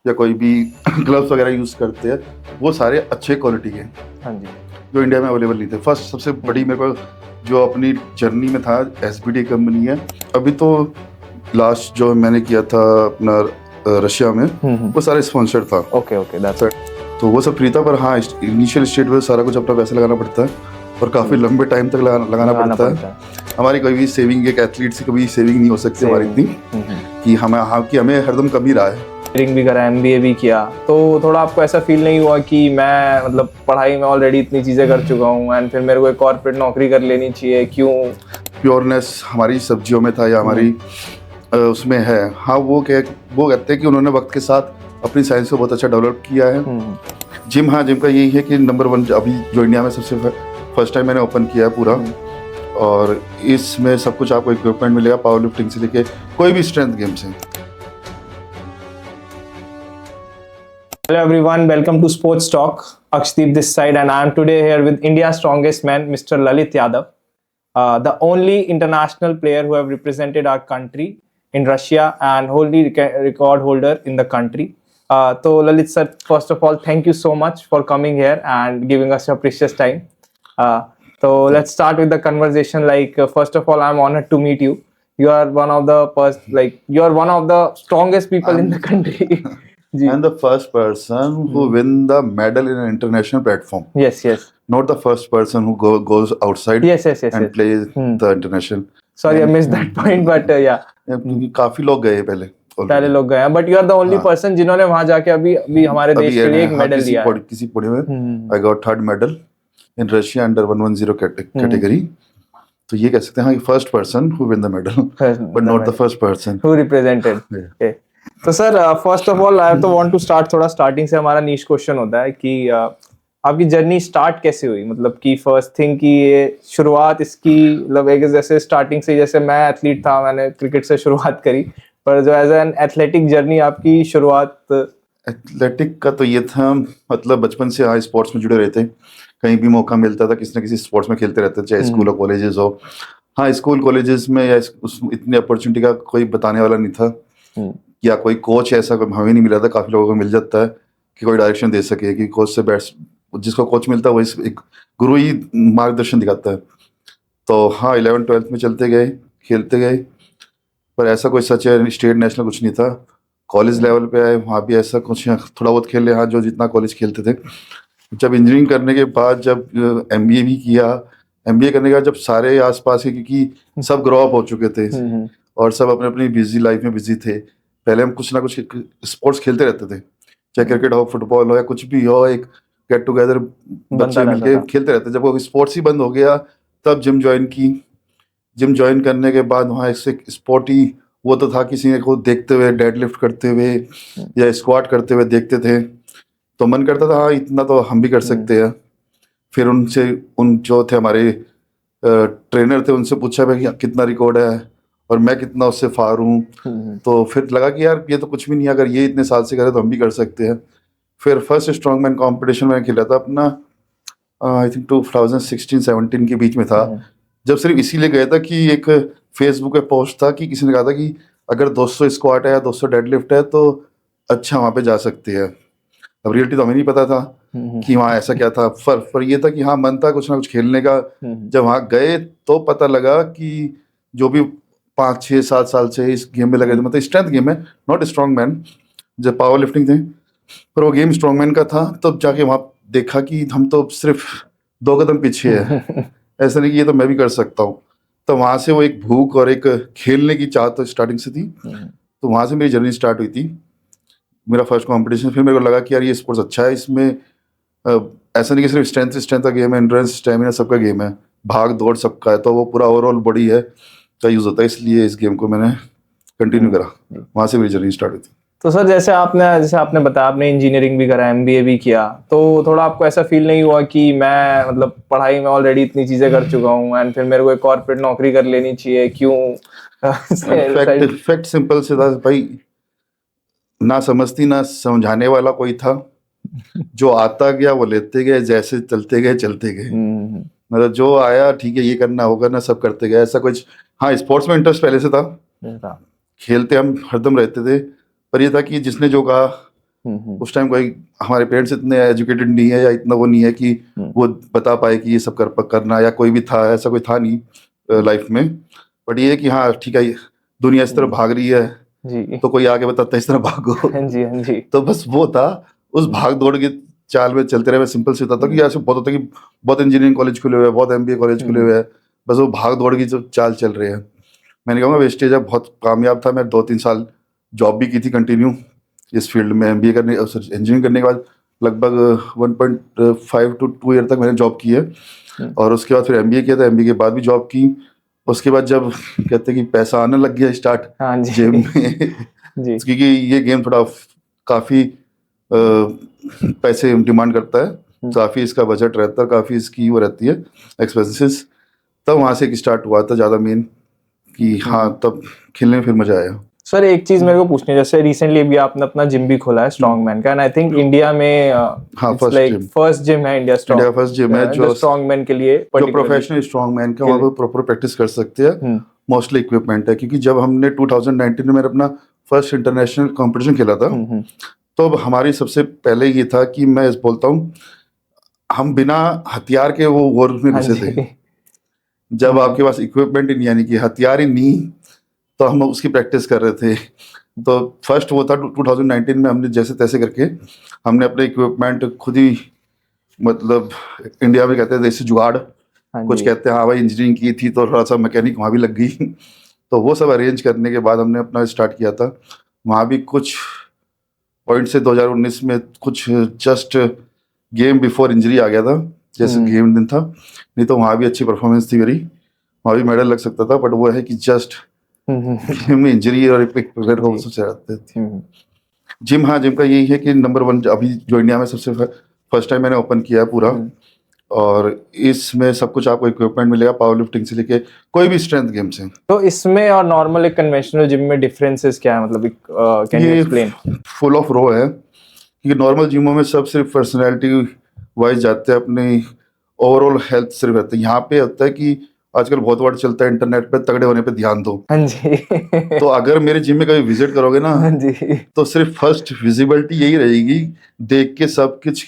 या कोई भी ग्लव्स वगैरह यूज़ करते हैं, वो सारे अच्छे क्वालिटी के हैं। हाँ जी। जो इंडिया में अवेलेबल नहीं थे। फर्स्ट सबसे बड़ी मेरे को जो अपनी जर्नी में था, एसबीडी कंपनी है। अभी तो लास्ट जो मैंने किया था अपना रशिया में, वो सारे स्पॉन्सर्ड था। Okay that's it. तो वो सब फ्री था, पर हाँ इनिशियल स्टेज में सारा कुछ अपना पैसा लगाना पड़ता है और काफ़ी लंबे टाइम तक लगाना पड़ता है। हमारी कोई भी सेविंग, एक एथलीट से कभी सेविंग नहीं हो सकती हमारी इतनी कि हमें हरदम कम ही रहा है। इंजीनियरिंग भी करा, एमबीए भी किया, तो थोड़ा आपको ऐसा फील नहीं हुआ कि मैं मतलब पढ़ाई में ऑलरेडी इतनी चीज़ें कर चुका हूँ एंड फिर मेरे को एक कॉर्पोरेट नौकरी कर लेनी चाहिए? क्यों? प्योरनेस हमारी सब्जियों में था या हमारी उसमें है। हाँ, वो कहते हैं कि उन्होंने वक्त के साथ अपनी साइंस को बहुत अच्छा डेवलप किया है। जिम का यही है कि नंबर 1 अभी जो इंडिया में सबसे फर्स्ट टाइम मैंने ओपन किया है पूरा, और इसमें सब कुछ आपको इक्विपमेंट मिलेगा, पावर लिफ्टिंग से लेके कोई भी स्ट्रेंथ गेम से। Hello everyone, welcome to Sports Talk. Akshdeep this side, and I am today here with India's strongest man, Mr. Lalit Yadav, the only international player who have represented our country in Russia and only record holder in the country. So Lalit sir, first of all, thank you so much for coming here and giving us your precious time. So let's start with the conversation. First of all, I'm honored to meet you. You are one of the strongest people in the country. And the first person who win the medal in an international platform. Yes. Not the first person who goes outside and plays the international. Sorry, I missed that point, but yeah. क्योंकि काफी लोग गए पहले लोग गए हैं, but you are the only person जिन्होंने वहां जाके अभी हमारे देश के लिए एक मेडल लिया है। किसी पुणे में I got 3rd medal in Russia under 110 category. तो ये कह सकते हैं कि first person who win the medal, but not the first person who represented. Okay. तो sir, first of all I तो वांट टू स्टार्ट थोड़ा स्टार्टिंग से। हमारा नीश क्वेश्चन होता है कि आपकी जर्नी स्टार्ट कैसे हुई, मतलब कि फर्स्ट थिंग की ये शुरुआत इसकी, मतलब एक जैसे स्टार्टिंग से, जैसे मैं एथलीट था, मैंने क्रिकेट से शुरुआत करी, पर जो एज एन एथलेटिक जर्नी आपकी शुरुआत? एथलेटिक का तो ये था, मतलब बचपन से स्पोर्ट्स में जुड़े रहते, कहीं भी मौका मिलता था किसी न किसी स्पोर्ट्स में खेलते रहते, चाहे स्कूल और कॉलेजेस हो। हाँ, स्कूल कॉलेजेस में या इतनी अपॉर्चुनिटी का कोई बताने वाला नहीं था, या कोई कोच ऐसा हमें नहीं मिला था। काफ़ी लोगों को मिल जाता है कि कोई डायरेक्शन दे सके, कि कोच से जिसको कोच मिलता है वही एक गुरु ही मार्गदर्शन दिखाता है। तो हाँ, 11th-12th में चलते गए, खेलते गए, पर ऐसा कोई सच है स्टेट नेशनल कुछ नहीं था। कॉलेज लेवल पे आए, वहाँ भी ऐसा कुछ थोड़ा बहुत खेले, हाँ, जो जितना कॉलेज खेलते थे। जब इंजीनियरिंग करने के बाद, जब एमबीए भी किया, एमबीए करने के बाद जब सारे आसपास के, क्योंकि सब ग्रो अप हो चुके थे और सब अपने अपनी बिजी लाइफ में बिजी थे। पहले हम कुछ ना कुछ स्पोर्ट्स खेलते रहते थे, चाहे क्रिकेट हो, फुटबॉल हो, या कुछ भी हो, एक गेट टुगेदर बच्चे मिलके खेलते रहते। जब वो स्पोर्ट्स ही बंद हो गया, तब जिम ज्वाइन की। जिम ज्वाइन करने के बाद वहाँ एक स्पोर्ट ही वो तो था, किसी को देखते हुए डेडलिफ्ट करते हुए या स्क्वाट करते हुए देखते थे, तो मन करता था हाँ इतना तो हम भी कर सकते हैं। फिर उन जो थे हमारे ट्रेनर थे, उनसे पूछा भाई कितना रिकॉर्ड है और मैं कितना उससे फार हूँ। तो फिर लगा कि यार ये तो कुछ भी नहीं है, अगर ये इतने साल से करे तो हम भी कर सकते हैं। फिर फर्स्ट स्ट्रॉन्गमैन कंपटीशन में खेला था अपना, आई थिंक 2016-17 के बीच में था, जब सिर्फ इसीलिए गया था कि एक फेसबुक पे पोस्ट था कि किसी ने कहा था कि अगर 200 स्क्वाट है या 200 डेडलिफ्ट है तो अच्छा वहाँ पे जा सकते हैं। अब रियलिटी तो हमें नहीं पता था कि वहाँ ऐसा क्या था, पर ये था कि हाँ मन था कुछ ना कुछ खेलने का। जब वहाँ गए तो पता लगा कि जो भी 5-6-7 साल से इस गेम में लगे थे, मतलब स्ट्रेंथ गेम है, नॉट स्ट्रॉन्ग मैन, जब पावर लिफ्टिंग थे, पर वो गेम स्ट्रॉन्ग मैन का था। तब जाके वहाँ देखा कि हम तो सिर्फ 2 कदम पीछे है, ऐसा नहीं कि ये तो मैं भी कर सकता हूँ। तो वहाँ से वो एक भूख और एक खेलने की चाह तो स्टार्टिंग से थी। तो वहाँ से मेरी जर्नी स्टार्ट हुई थी, मेरा फर्स्ट कंपटीशन। फिर मेरे को लगा कि यार ये स्पोर्ट्स अच्छा है, इसमें ऐसा नहीं कि सिर्फ स्ट्रेंथ का गेम है, एंड्योरेंस, स्टैमिना सबका गेम है, भाग दौड़ सबका है, तो वो पूरा ओवरऑल बॉडी है का यूज़ होता है, इसलिए इस गेम को मैंने कंटिन्यू करा। वहाँ से मेरी जर्नी स्टार्ट हुई थी। तो सर, जैसे आपने बताया आपने इंजीनियरिंग भी करा, एमबीए भी किया, तो थोड़ा आपको ऐसा फील नहीं हुआ कि मैं मतलब पढ़ाई में ऑलरेडी इतनी चीजें कर चुका हूँ एंड फिर मेरे को एक कॉर्पोरेट नौकरी कर लेनी चाहिए? क्यों? फैक्ट सिंपल से था भाई, ना समझती ना समझाने वाला कोई था, जो आता गया वो लेते गए, जैसे चलते गए। मतलब जो आया ठीक है ये करना होगा ना, सब करते गए, ऐसा कुछ। हाँ, स्पोर्ट्स में इंटरेस्ट पहले से था, खेलते हम हरदम रहते थे, पर ये था कि जिसने जो कहा उस टाइम कोई हमारे पेरेंट्स इतने एजुकेटेड नहीं है या इतना वो नहीं है कि वो बता पाए कि ये सब करना, या कोई भी था, ऐसा कोई था नहीं लाइफ में। बट ये है कि हाँ ठीक है, दुनिया इस तरफ भाग रही है जी तो कोई आगे बताता है इस तरह भागो। हाँ जी तो बस वो था, उस भाग दौड़ की चाल में चलते रहे। मैं सिंपल से होता था कि ऐसे बहुत होता है कि बहुत इंजीनियरिंग कॉलेज खुले हुए हैं, बहुत एमबीए कॉलेज खुले हुए हैं, बस वो भाग दौड़ की जो चाल चल रही है। मैंने कहूँगा वेस्टेज है, बहुत कामयाब था। मैं 2-3 साल जॉब भी की थी कंटिन्यू इस फील्ड में। एमबीए करने इंजीनियरिंग करने के बाद लगभग 1.5 to 2 ईयर तक मैंने जॉब की है। और उसके बाद फिर एमबीए किया था, एमबीए के बाद भी जॉब की। उसके बाद जब कहते हैं कि पैसा आने लग गया स्टार्ट हाँ जी जेब में जी क्योंकि ये गेम थोड़ा काफ़ी पैसे डिमांड करता है, काफ़ी इसका बजट रहता है, काफ़ी इसकी वो रहती है एक्सपेंसेस। तब वहाँ से एक स्टार्ट हुआ था ज़्यादा मेन कि हाँ, तब खेलने में फिर मज़ा आया। सर एक चीज मेरे को पूछनी है, जैसे रिसेंटली अभी आपने अपना जिम भी खोला है स्ट्रॉन्ग मैन का, एंड आई थिंक इंडिया में हाँ, इट्स लाइक फर्स्ट जिम है इंडिया इंडिया का फर्स्ट जिम है जो स्ट्रॉन्ग मैन के लिए, जो प्रोफेशनल स्ट्रॉन्ग मैन का वहाँ पर प्रॉपर प्रैक्टिस कर सकते हैं। मोस्टली इक्विपमेंट है, क्योंकि जब हमने 2019 में मेरा अपना फर्स्ट इंटरनेशनल कंपटीशन खेला था, तो अब हमारी सबसे पहले ये था कि मैं बोलता हूँ हम बिना हथियार के वो वॉर में घुसे थे। जब आपके पास इक्विपमेंट ही नहीं, यानी कि हथियार ही नहीं, तो हम उसकी प्रैक्टिस कर रहे थे। तो फर्स्ट वो था 2019 में, हमने जैसे तैसे करके हमने अपने इक्विपमेंट खुद ही, मतलब इंडिया में कहते हैं देसी जुगाड़, कुछ कहते हैं हाँ भाई इंजीनियरिंग की थी तो थोड़ा सा मैकेनिक वहाँ भी लग गई। तो वो सब अरेंज करने के बाद हमने अपना स्टार्ट किया था। वहाँ भी कुछ पॉइंट से 2019 में कुछ जस्ट गेम बिफोर इंजरी आ गया था, जैसे गेम दिन था, नहीं तो वहाँ भी अच्छी परफॉर्मेंस थी मेरी, वहाँ भी मेडल लग सकता था। बट वो है कि जस्ट गेम में इंजरी और प्लेयर को सबसे रहते थे। जिम, हाँ जिम का यही है कि नंबर 1 अभी जो इंडिया में सबसे फर्स्ट टाइम मैंने ओपन किया है पूरा, और इसमें सब कुछ आपको इक्विपमेंट मिलेगा, पावर लिफ्टिंग से लेके कोई भी स्ट्रेंथ गेम से। तो इसमें और नॉर्मल एक कन्वेंशनल जिम में डिफरेंसेस क्या है, मतलब can you explain? Full of row है, क्योंकि नॉर्मल जिमों में सब सिर्फ पर्सनैलिटी वाइज जाते हैं, अपनी ओवरऑल हेल्थ सिर्फ रहती है। यहाँ पे होता है कि आजकल बहुत वर्ड चलता है इंटरनेट पे, तगड़े होने पे ध्यान दो। हाँ जी तो अगर मेरे जिम में कभी विजिट करोगे ना, हाँ जी, तो सिर्फ फर्स्ट विजिबिलिटी यही रहेगी, देख के सब कुछ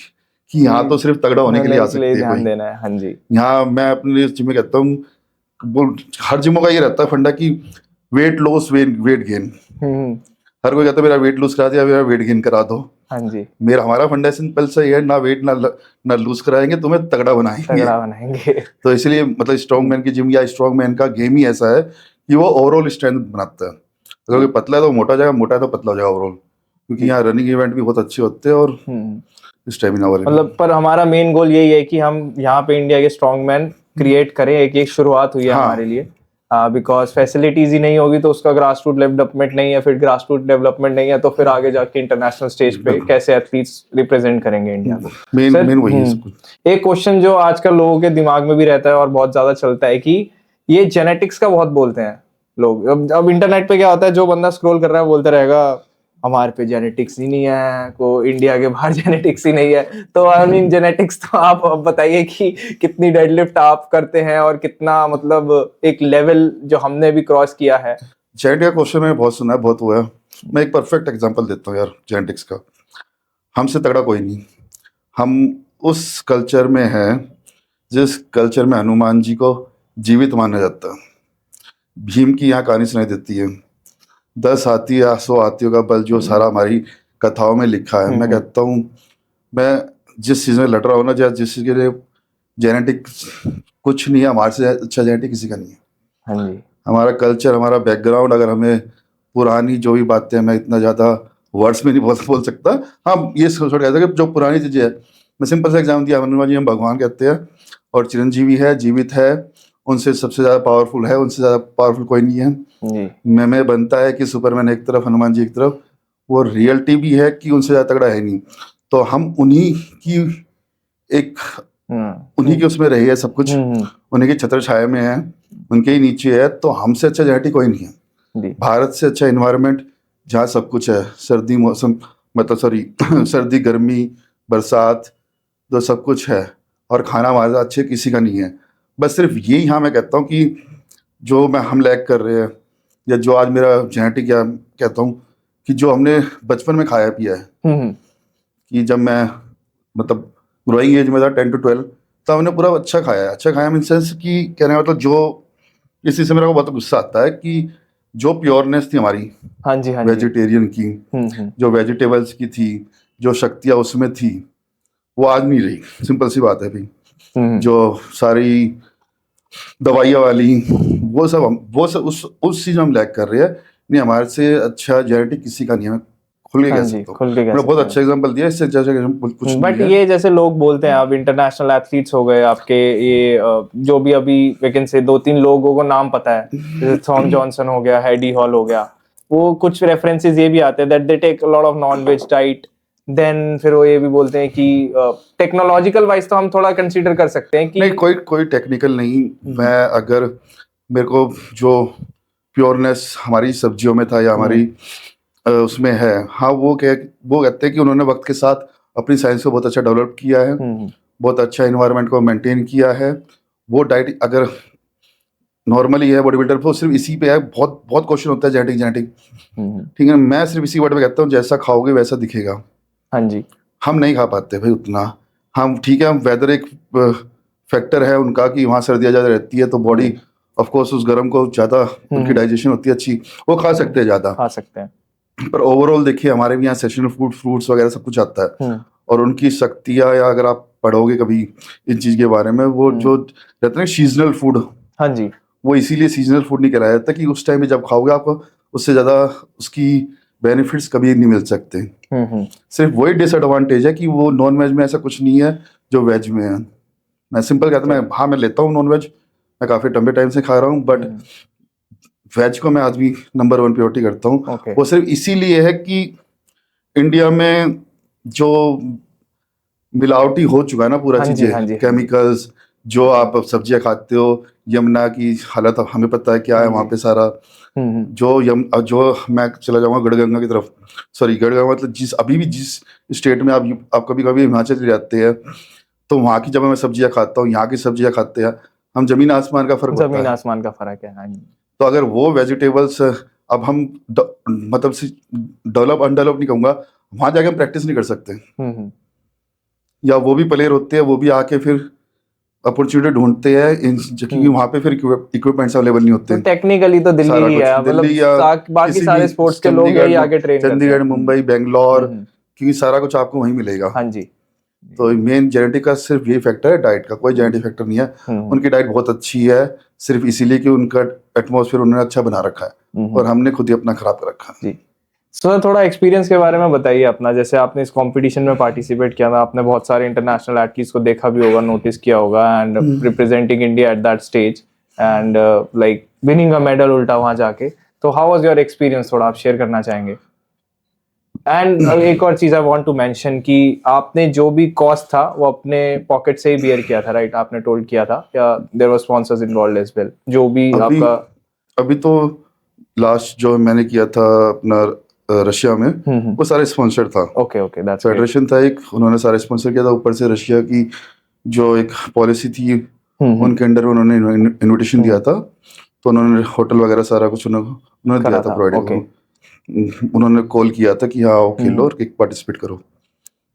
कि यहाँ तो सिर्फ तगड़ा होने के लिए आ सकते हैं ध्यान कोई। देना है। हाँ जी, यहाँ मैं अपने जिम में कहता हूँ, हर जिमों का ये रहता है फंडा कि वेट लॉस वेट गेन। हर कोई कहता है मेरा वेट लूज करा दिया, मेरा वेट गेन करा दो। हाँ जी, हमारा फंडा सिंपल सा ही है, ना वेट ना लूज कराएंगे, तुम्हें तगड़ा बनाएंगे। तो इसलिए मतलब स्ट्रॉन्ग मैन की जिम या स्ट्रॉन्ग मैन का गेम ही ऐसा है कि वो ओवरऑल स्ट्रेंथ बनाता है। अगर कोई पतला है तो मोटा जाएगा, मोटा है तो पतला हो जाएगा ओवरऑल, क्योंकि यहाँ रनिंग इवेंट भी बहुत अच्छे होते हैं और स्टेमिना वाले। मतलब पर हमारा मेन गोल यही है कि हम यहाँ पे इंडिया के स्ट्रॉन्ग मैन क्रिएट करें। एक शुरुआत हुई है हमारे लिए, बिकॉज फैसिलिटीज ही नहीं होगी तो उसका ग्रास रूट डेवलपमेंट नहीं है, फिर ग्रास रूट डेवलपमेंट नहीं है तो फिर आगे जाके इंटरनेशनल स्टेज पे कैसे एथलीट्स रिप्रेजेंट करेंगे इंडिया को। मेन वही है सब कुछ। एक क्वेश्चन जो आजकल लोगों के दिमाग में भी रहता है और बहुत ज्यादा चलता है कि ये जेनेटिक्स का बहुत बोलते हैं लोग। अब इंटरनेट पे क्या होता है, जो बंदा स्क्रॉल कर रहा है बोलते रहेगा हमारे पे जेनेटिक्स ही नहीं है, को इंडिया के बाहर जेनेटिक्स ही नहीं है। तो आई मीन जेनेटिक्स तो आप बताइए कि कितनी डेडलिफ्ट आप करते हैं और कितना, मतलब एक लेवल जो हमने भी क्रॉस किया है। जेनेटिक का क्वेश्चन मैंने बहुत सुना है, बहुत हुआ है। मैं एक परफेक्ट एग्जांपल देता हूँ यार जेनेटिक्स का। हमसे तगड़ा कोई नहीं। हम उस कल्चर में हैं जिस कल्चर में हनुमान जी को जीवित माना जाता है। भीम की यहाँ कहानी सुनाई देती है, 10 हाथी या 100 हाथियों का बल, जो सारा हमारी कथाओं में लिखा है। मैं कहता हूँ मैं जिस चीज़ में लड़ रहा हूँ ना, जिस चीज़ के लिए जेनेटिक कुछ नहीं है, हमारे से अच्छा जेनेटिक किसी का नहीं है। हाँ जी, हमारा कल्चर, हमारा बैकग्राउंड, अगर हमें पुरानी जो भी बातें, मैं इतना ज़्यादा वर्ड्स में नहीं बोल सकता। हाँ ये छोड़ कहता कि जो पुरानी चीज़ें है, मैं सिंपल सा एग्जाम दिया, हनुमान जी हम भगवान कहते हैं और चिरंजीवी है, जीवित है, उनसे सबसे ज़्यादा पावरफुल है, उनसे ज़्यादा पावरफुल कोई नहीं है। मैं बनता है कि सुपरमैन एक तरफ, हनुमान जी एक तरफ, वो रियलिटी भी है कि उनसे ज़्यादा तगड़ा है नहीं। तो हम उन्हीं की उन्हीं के उसमें रही है सब कुछ, उन्हीं के छत्र छाया में है, उनके ही नीचे है। तो हमसे अच्छा जेनेटिक कोई नहीं है। भारत से अच्छा इन्वायरमेंट जहाँ सब कुछ है, सर्दी मौसम, मतलब सर्दी गर्मी बरसात, तो सब कुछ है, और खाना हमारे अच्छे किसी का नहीं है। बस सिर्फ यही, हाँ मैं कहता हूँ कि जो हम लैग कर रहे हैं, या जो आज मेरा जेनेटिक, या कहता हूँ कि जो हमने बचपन में खाया पिया है, कि जब मैं मतलब ग्रोइंग एज में था 10 to 12, तब हमने पूरा अच्छा खाया है। अच्छा खाया मीन सेंस कि कहने का मतलब जो इस चीज़ से मेरे को बहुत गुस्सा आता है कि जो प्योरनेस थी हमारी हाँ जी, हाँ जी। वेजिटेरियन की, हम्म। जो वेजिटेबल्स की थी, जो शक्तियाँ उसमें थी, वो आज नहीं रही। सिंपल सी बात है भाई। हम्म। जो सारी दवाइयाँ वाली वो सब उस चीज़ में हम लैग कर रहे हैं। नहीं, हमारे से अच्छा जेनेटिक किसी का नहीं है, मैं खुल के हाँ कह जी, सकता हूँ। खुल के कह मैंने बहुत सकते अच्छा हैं। एग्जांपल दिया, इससे अच्छा एग्जांपल कुछ नहीं बट है। ये जैसे लोग बोलते हैं, अब इंटरनेशनल एथलीट्स हो गए आपके, ये जो भी अभी वैकेंसी 2-3 लोगों को नाम पता है, जैसे थॉम जॉनसन हो गया, हेडी हॉल हो गया, वो कुछ रेफरेंसेस ये भी आते हैं that they take lot of non veg diet. Then फिर वो ये भी बोलते हैं कि टेक्नोलॉजिकल वाइज तो हम थोड़ा कंसीडर कर सकते हैं कि नहीं, कोई टेक्निकल नहीं। मैं अगर मेरे को जो प्योरनेस हमारी सब्जियों में था या हमारी उसमें है, हाँ, वो कहते हैं कि उन्होंने वक्त के साथ अपनी साइंस को बहुत अच्छा डेवलप किया है, बहुत अच्छा इन्वायरमेंट को मेंटेन किया है। वो डाइट अगर नॉर्मली है बॉडी बिल्डर पर, सिर्फ इसी पे है। बहुत बहुत क्वेश्चन होता है जेनेटिक, ठीक है। मैं सिर्फ इसी वर्ड में कहता हूँ, जैसा खाओगे वैसा दिखेगा। हाँ जी। हम नहीं खा पाते भाई उतना। हम ठीक है, हम वेदर एक फैक्टर है उनका कि वहाँ सर्दियाँ ज़्यादा रहती है तो बॉडी ऑफ कोर्स उस गर्म को ज़्यादा उनकी डाइजेशन होती है अच्छी, वो खा सकते हैं ज़्यादा। खा सकते हैं। पर ओवरऑल देखिए, हमारे भी यहाँ सेशनल फूड, फ्रूट्स वगैरह सब कुछ आता है। और उनकी शक्तियाँ, या अगर आप पढ़ोगे कभी इन चीज़ के बारे में, वो जो रहते हैं सीजनल फूड, हाँ जी, वो इसीलिए सीजनल फूड नहीं कराया जाता कि उस टाइम में जब खाओगे आपको उससे ज़्यादा उसकी बेनिफिट्स कभी नहीं मिल सकते। सिर्फ वही डिसएडवांटेज है कि वो नॉन वेज में ऐसा कुछ नहीं है जो वेज में है। मैं सिंपल कहता हूँ, मैं लेता हूँ नॉन वेज, मैं काफ़ी लंबे टाइम से खा रहा हूँ, बट वेज को मैं आज भी नंबर 1 प्रायोरिटी करता हूँ। Okay. वो सिर्फ इसीलिए है कि इंडिया में जो मिलावटी हो चुका है ना पूरा हाँ जी, चीज़ें, हाँ जी, केमिकल्स, जो आप सब्जियां खाते हो, यमुना की हालत अब हमें पता है क्या है वहाँ पे सारा। जो मैं चला जाऊंगा गढ़गंगा की तरफ, सॉरी गढ़गंगा मतलब अभी भी जिस स्टेट में आप कभी कभी हिमाचल चले जाते हैं, तो वहाँ की जब मैं सब्जियां खाता हूँ, यहाँ की सब्जियां खाते हैं, हम जमीन आसमान का फर्क होता जमीन है। आसमान का फर्क है। हाँ जी। तो अगर वो वेजिटेबल्स अब हम मतलब डेवलप अनडेवलप नहीं कहूँगा, वहाँ जाके हम प्रैक्टिस नहीं कर सकते, या वो भी प्लेयर होते हैं, वो भी आके फिर अपॉर्चुनिटी ढूंढते हैं क्योंकि वहाँ पे फिर इक्विपमेंट्स अवेलेबल नहीं होते। तो टेक्निकली तो दिल्ली सारा ही कुछ है, मतलब दिल्ली या बाकी किसी सारे भी स्पोर्ट्स के लोग यही आके ट्रेन करते हैं। चंडीगढ़, मुंबई, बेंगलोर, क्योंकि सारा कुछ आपको वहीं मिलेगा। हाँ जी। तो मेन जेनेटिक का सिर्फ ये फैक्टर है, डाइट का कोई जेनेटिक फैक्टर नहीं है। उनकी डाइट बहुत अच्छी है, सिर्फ इसीलिए कि उनका एटमॉस्फेयर उन्होंने अच्छा बना रखा है, और हमने खुद ही अपना खराब कर रखा है। जी। सर थोड़ा एक्सपीरियंस के बारे में बताइए अपना, जैसे आपने इस कंपटीशन में पार्टिसिपेट किया था, आपने बहुत सारे इंटरनेशनल एथलीट्स को देखा भी होगा, नोटिस किया होगा, and representing India at that stage, and like winning a medal उल्टा वहां जाके, तो हाउ वाज योर एक्सपीरियंस, थोड़ा आप शेयर करना चाहेंगे? एंड एक और चीज आई वांट टू मेंशन कि आपने जो भी कॉस्ट था वो अपने पॉकेट से ही बियर किया था, राइट? आपने टोल्ड किया था, या there were sponsors involved as well, जो भी आपका? अभी तो लास्ट जो मैंने किया था अपना रशिया में, वो सारे स्पॉन्सर था। ओके, दैट्स फेडरेशन था एक, उन्होंने सारे स्पॉन्सर किया था। ऊपर से रशिया की जो एक पॉलिसी थी उनके अंडर उन्होंने इनविटेशन दिया था, तो उन्होंने होटल वगैरह सारा कुछ उन्होंने दिया था प्रोवाइड। उन्होंने कॉल किया था कि हाँ आओ खेलो और पार्टिसिपेट करो,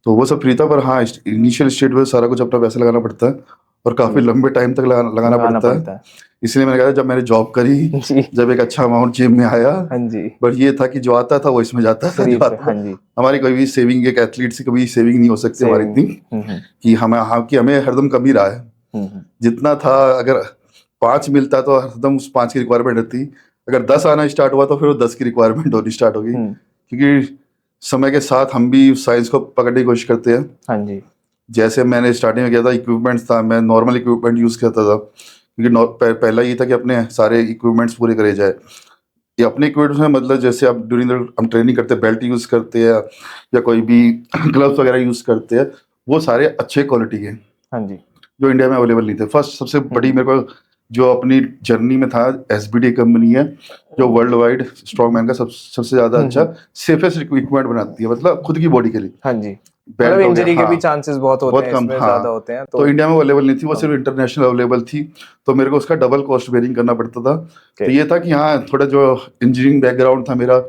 तो वो सब फ्री था। पर हाँ, इनिशियल स्टेज में सारा कुछ अपना पैसा लगाना पड़ता है, और काफी लंबे टाइम तक लगाना पड़ता है। इसलिए मैंने कहा जब मैंने जॉब करी, जब एक अच्छा अमाउंट जेब में आया, बट ये था कि जो आता था वो इसमें जाता था। हमारी कोई भी सेविंग, एक एथलीट से कभी सेविंग नहीं हो सकती हमारी इतनी कि हमें हरदम कम ही रहा है। जितना था, अगर 5 मिलता तो हरदम उस 5 की रिक्वायरमेंट रहती, अगर 10 आना स्टार्ट हुआ तो फिर वो 10 की रिक्वायरमेंट होनी स्टार्ट होगी, क्योंकि समय के साथ हम भी उस साइंस को पकड़ने की कोशिश करते हैं। हाँ जी। जैसे मैंने स्टार्टिंग में किया था, इक्विपमेंट्स था, मैं नॉर्मल इक्विपमेंट यूज़ करता था, क्योंकि पहला ये था कि अपने सारे इक्विपमेंट्स पूरे करे जाए। ये अपने इक्विपमेंट्स में मतलब जैसे आप हम ट्रेनिंग करते हैं, बेल्ट यूज़ करते हैं या कोई भी ग्लव्स वगैरह यूज़ करते हैं, वो सारे अच्छे क्वालिटी के, हाँ जी, जो इंडिया में अवेलेबल नहीं थे। फर्स्ट सबसे बड़ी मेरे को जो अपनी जर्नी में था, SBD कंपनी है जो वर्ल्ड वाइड स्ट्रॉन्गमैन का सबसे ज्यादा अच्छा सेफेस्ट इक्विपमेंट बनाती है, मतलब खुद की बॉडी के लिए। हाँ जी, मतलब इंजरी के भी चांसेस बहुत होते हैं, कम, इसमें ज्यादा होते हैं, तो इंडिया में अवेलेबल नहीं थी, वो सिर्फ इंटरनेशनल अवेलेबल थी, तो मेरे को उसका डबल कॉस्ट बेयरिंग करना पड़ता था। तो ये था कि हाँ, थोड़ा जो इंजीनियरिंग बैकग्राउंड था मेरा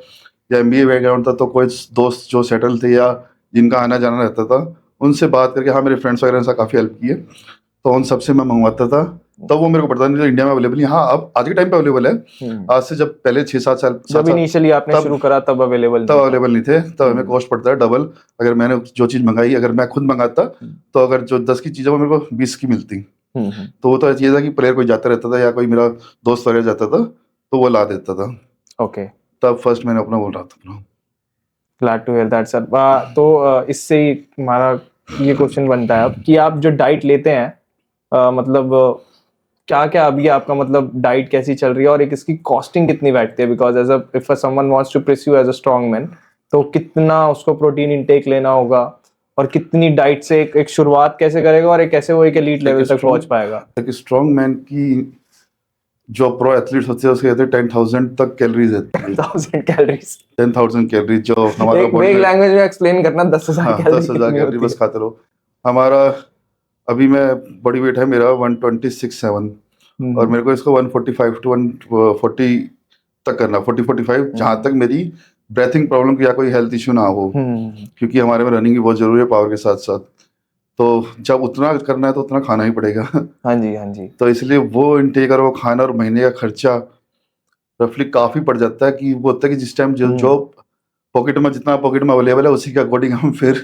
या MBA बैकग्राउंड था, तो कोई दोस्त जो सेटल थे या जिनका आना जाना रहता था, उनसे बात करके, हाँ मेरे फ्रेंड्स वगैरह ने काफ़ी हेल्प की है, तो उन सबसे मैं मंगवाता था। तब वो मेरे को पता नहीं था इंडिया में अवेलेबल नहीं। हाँ अब आज के टाइम पे अवेलेबल है, आज से जब पहले 6-7 साल जब इनिशियली आपने शुरू करा तब अवेलेबल तब अवेलेबल नहीं थे, तब हमें कॉस्ट पड़ता है डबल। अगर मैंने जो चीज़ मंगाई, अगर मैं खुद मंगाता तो अगर जो 10 की चीज़ है वो मेरे को 20 की मिलती। तो वो तो ये था कि प्लेयर कोई जाता रहता था या कोई मेरा दोस्त वगैरह जाता था तो वो ला देता था। ओके, तब फर्स्ट मैंने अपना बोल रहा था अपना। Glad to hear that sir. तो इससे ही हमारा ये क्वेश्चन बनता है अब कि आप जो डाइट लेते हैं, मतलब क्या क्या अभी आपका मतलब डाइट कैसी चल रही है और एक इसकी कॉस्टिंग कितनी बैठती है? Because as if someone wants to pursue as a strong man, तो कितना उसको प्रोटीन इंटेक लेना होगा और कितनी डाइट से एक शुरुआत कैसे करेगा और एक कैसे वो एक एलीट लेवल तक पहुंच पाएगा? एक स्ट्रांग मैन की जो प्रो एथलीट्स होते हैं उसके कहते हैं 10,000 तक कैलोरीज है। 10,000 कैलोरीज, 10,000 कैलोरीज जो हमारा एक वेग लैंग्वेज में एक्सप्लेन करना, 10,000 हाँ, 10,000 कैलोरी बस खाते रहो। हमारा अभी मैं बॉडी वेट है मेरा 126-7 और मेरे को इसको 145 टू 140 तक करना, 40-45, जहाँ तक मेरी ब्रेथिंग प्रॉब्लम या कोई हेल्थ इशू ना हो, क्योंकि हमारे में रनिंग भी बहुत जरूरी है पावर के साथ साथ। तो जब उतना करना है तो उतना खाना ही पड़ेगा। हाँ जी, हाँ जी। तो इसलिए वो इनटेक और वो खाना और महीने का खर्चा रफली काफी पड़ जाता है कि वो होता है कि जिस टाइम जो पॉकेट में जितना पॉकेट में अवेलेबल है उसी के अकॉर्डिंग हम फिर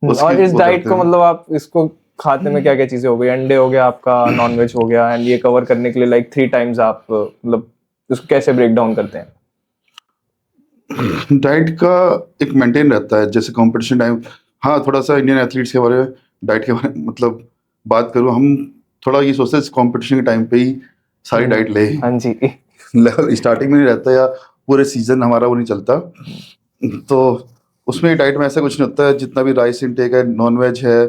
और इस डाइट को मतलब आप इसको खाते में क्या क्या चीजें हो गई? अंडे हो गया आपका, नॉनवेज हो गया, एंड ये कवर करने के लिए लाइक 3 टाइम्स आप मतलब इसको कैसे ब्रेक डाउन करते हैं? डाइट का एक मेंटेन रहता है जैसे कंपटीशन टाइम। हाँ थोड़ा सा इंडियन एथलीट्स के बारे में डाइट के बारे में मतलब बात करूँ, हम थोड़ा ये सोचते हैं कंपटीशन के टाइम पे ही सारी डाइट ले। हाँ जी। स्टार्टिंग में नहीं रहता या पूरे सीजन हमारा वो नहीं चलता, तो उसमें डाइट में ऐसा कुछ नहीं होता है। जितना भी राइस इंटेक है, नॉन वेज है,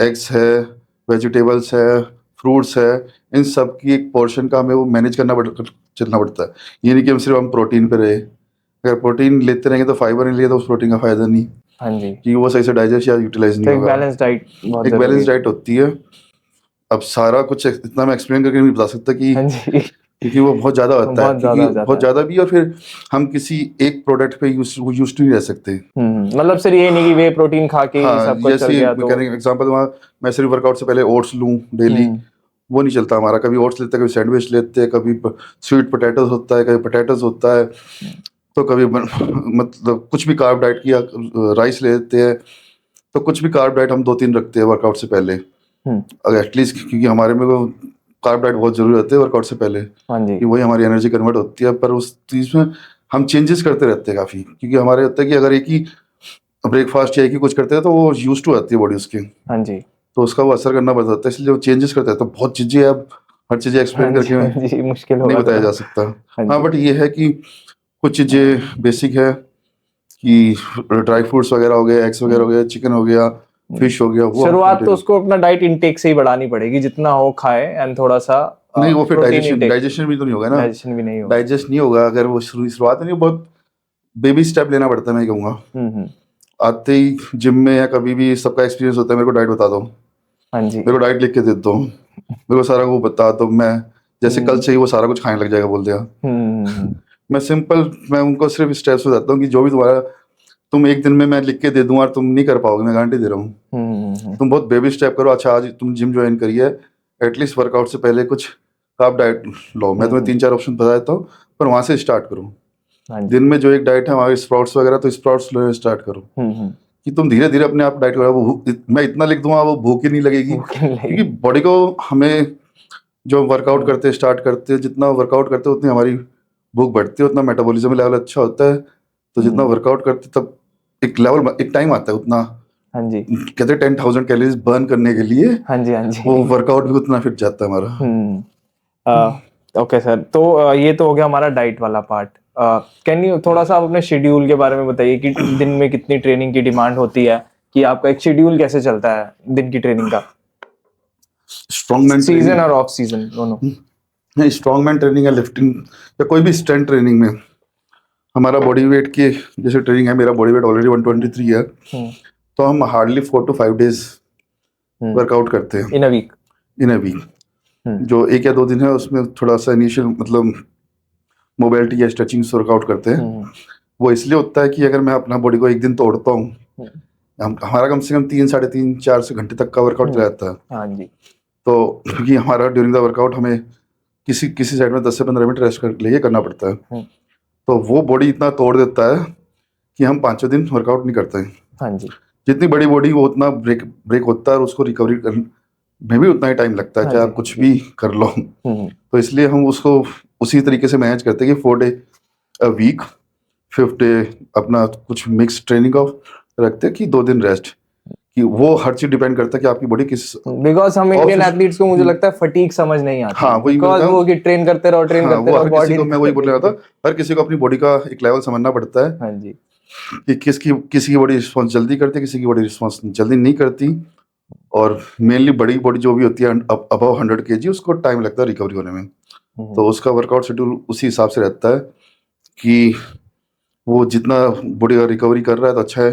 एग्स है, वेजिटेबल्स है, फ्रूट्स है, इन सब की एक पोर्शन का हमें वो मैनेज चलना पड़ता है। ये नहीं कि हम प्रोटीन पे रहे। अगर प्रोटीन लेते रहेंगे तो फाइबर नहीं लिया तो उस प्रोटीन का फायदा नहीं। हाँ जी, कि वो सही से डाइजेस्ट या यूटिलाइज नहीं होगा। एक बैलेंस डाइट बहुत एक बैलेंस डाइट होती है। अब सारा कुछ इतना मैं एक्सप्लेन करके नहीं बता सकता कि क्योंकि वो बहुत ज्यादा होता है, क्योंकि बहुत ज्यादा भी, और फिर हम किसी एक प्रोडक्ट पे यूज नहीं रह सकते। मतलब सिर्फ ये नहीं कि वे प्रोटीन खा के सब कुछ चल गया। तो एग्जांपल मैं सिर्फ वर्कआउट से पहले ओट्स लूं डेली, वो नहीं चलता हमारा। कभी ओट्स लेते हैं, कभी सैंडविच लेते हैं, कभी स्वीट पोटैटोज होता है, कभी पोटैटोज होता है, तो कभी मतलब कुछ भी कार्ब डाइट किया, राइस लेते हैं, तो कुछ भी कार्ब डाइट हम 2-3 रखते हैं वर्कआउट से पहले, अगर एटलीस्ट, क्योंकि हमारे में वो कार्ब डाइट बहुत जरूरी होते हैं वर्कआउट से पहले। हाँ जी, कि वही हमारी एनर्जी कन्वर्ट होती है। पर उस चीज़ में हम चेंजेस करते रहते हैं काफ़ी, क्योंकि हमारे होता है कि अगर एक ही ब्रेकफास्ट या एक ही कुछ करते हैं तो वो यूज टू आती है बॉडी उसकी। हाँ जी, तो उसका वो असर करना पड़ता है, इसलिए वो चेंजेस करते हैं। तो बहुत चीज़ें अब हर चीज़ें एक्सप्लेन करके मुश्किल नहीं बताया जा सकता। हाँ बट ये है कि कुछ चीज़ें बेसिक है कि ड्राई फ्रूट्स वगैरह हो गए, एग्स वगैरह हो गया, चिकन हो गया, फिश हो गया। वो शुरुआत तो उसको अपना डाइट इंटेक से ही बढ़ानी पड़ेगी, जितना हो खाए, एंड थोड़ा सा नहीं, वो फिर डाइजेशन भी तो नहीं होगा ना। डाइजेशन भी नहीं होगा, डाइजेस्ट नहीं होगा अगर वो शुरुआत में नहीं। बहुत बेबी स्टेप लेना पड़ता है मैं कहूँगा। आते ही जिम में या कभी भी सबका एक्सपीरियंस होता है, मेरे को डाइट बता दो, हाँ जी, मेरे को डाइट लिख के दे दो, मेरे को सारा वो बता दो, मैं जैसे कल से ही वो सारा कुछ खाने लग जाएगा बोल दिया। मैं उनको सिर्फ स्टेप्स बताता हूँ कि जो भी तुम्हारा, तुम एक दिन में मैं लिख के दे दूंगा और तुम नहीं कर पाओगे, मैं गारंटी दे रहा हूँ। तुम बहुत बेबी स्टेप करो। अच्छा आज तुम जिम ज्वाइन करी है, एटलीस्ट वर्कआउट से पहले कुछ कार्ब डाइट लो। मैं तुम्हें 3-4 ऑप्शन बता देता हूँ, पर वहां से स्टार्ट करो। दिन में जो एक डाइट है वहाँ स्प्राउट्स वगैरह, तो स्प्राउट्स लो स्टार्ट करो, कि तुम धीरे धीरे अपने आप डाइट करो। मैं इतना लिख दूंगा वो भूख ही नहीं लगेगी, क्योंकि बॉडी को हमें जो वर्कआउट करते स्टार्ट करते, जितना वर्कआउट करते उतनी हमारी भूख बढ़ती है, उतना मेटाबॉलिज्म लेवल अच्छा होता है। तो जितना वर्कआउट करते तब एक लेवल, एक टाइम आता है उतना, हाँ जी, कहते हैं 10,000 कैलोरीज बर्न करने के लिए, हाँ जी, हाँ जी, वो वर्कआउट भी उतना फिट जाता है हमारा। ओके सर, तो ये तो हो गया हमारा डाइट वाला पार्ट। कैन यू थोड़ा सा आप अपने शेड्यूल के बारे में बताइए कि दिन में कितनी ट्रेनिंग की डिमांड होती है, कि आपका एक शेड्यूल कैसे चलता है दिन की ट्रेनिंग का? स्ट्रॉन्गमैन सीजन और ऑफ सीजन दोनों? नहीं, स्ट्रॉन्गमैन ट्रेनिंग या लिफ्टिंग या कोई भी स्ट्रेंथ ट्रेनिंग में हमारा बॉडी वेट के जैसे ट्रेनिंग है, मेरा बॉडी वेट ऑलरेडी 123 है, तो हम हार्डली 4 to 5 days वर्कआउट करते हैं इन अ वीक। जो 1 या 2 दिन है उसमें थोड़ा सा इनिशियल मतलब मोबिलिटी या स्ट्रेचिंग वर्कआउट करते हैं। वो इसलिए होता है कि अगर मैं अपना बॉडी को एक दिन तोड़ता हूँ हमारा कम से कम 3-3.5-4 घंटे तक का वर्कआउट चला जाता है। हाँ जी। तो क्योंकि हमारा ड्यूरिंग द वर्कआउट हमें किसी किसी साइड में 10 से 15 मिनट रेस्ट कर लेके करना पड़ता है। तो वो बॉडी इतना तोड़ देता है कि हम 5 दिन वर्कआउट नहीं करते हैं। हाँ जी। जितनी बड़ी बॉडी वो उतना ब्रेक होता है और उसको रिकवरी में भी उतना ही टाइम लगता है, हाँ चाहे जी, आप कुछ भी कर लो। हम्म, तो इसलिए हम उसको उसी तरीके से मैनेज करते हैं कि 4 day a week, 5th day अपना कुछ मिक्स ट्रेनिंग ऑफ रखते हैं कि 2 दिन रेस्ट। कि वो हर चीज डिपेंड करता है कि आपकी बॉडी किस बिकॉज हम इंडियन ऑफ- एथलीट्स को मुझे लगता है फटीग समझ नहीं आती। हाँ, वही मैं बिकॉज बता रहा वो हूँ। कि ट्रेन करते रहो हाँ, वो हर किसी बॉडी को, मैं वही बोल रहा था, हर किसी को अपनी बॉडी का एक लेवल समझना पड़ता है हाँ जी। कि किसी की बॉडी रिस्पॉन्स जल्दी करती है, किसी की बॉडी रिस्पॉन्स जल्दी नहीं करती। और मेनली बड़ी बॉडी जो भी होती है अबव 100 kg, उसको टाइम लगता है रिकवरी होने में। तो उसका वर्कआउट शेड्यूल उसी हिसाब से रहता है कि वो जितना बॉडी का रिकवरी कर रहा है तो अच्छा है,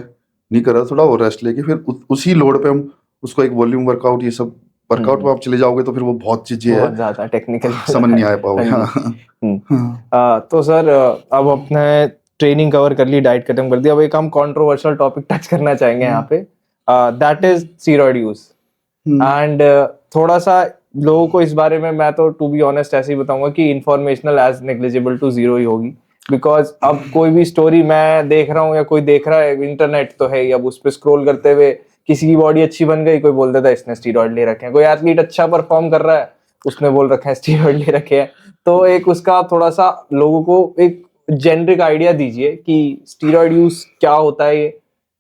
नहीं कर रहा थोड़ा और रेस्ट लेके फिर उसी लोड पे हम उसको एक वॉल्यूम वर्कआउट, ये सब वर्कआउट में आप चले जाओगे तो फिर वो बहुत चीजें बहुत है, ज्यादा टेक्निकल समझ नहीं आ पाओगे। हाँ हाँ। जी। हाँ। तो सर अब अपने ट्रेनिंग कवर कर ली, डाइट खत्म कर दी, अब एक हम कंट्रोवर्शियल टॉपिक टच करना चाहेंगे यहाँ पे, that is steroid use. And थोड़ा सा लोगों को इस बारे में, मैं तो टू बी ऑनेस्ट ऐसे ही बताऊंगा कि informational edge negligible to zero ही होगी। बिकॉज अब कोई भी स्टोरी मैं देख रहा हूँ या कोई देख रहा है, इंटरनेट तो है ही, अब उस पर स्क्रॉल करते हुए किसी की बॉडी अच्छी बन गई, कोई बोल देता है इसने स्टीरॉइड ले रखे हैं, कोई एथलीट अच्छा परफॉर्म कर रहा है उसने बोल रखा है स्टीरॉइड ले रखे हैं। तो एक उसका थोड़ा सा लोगों को एक जेनरिक आइडिया दीजिए कि स्टीरॉइड यूज क्या होता है, ये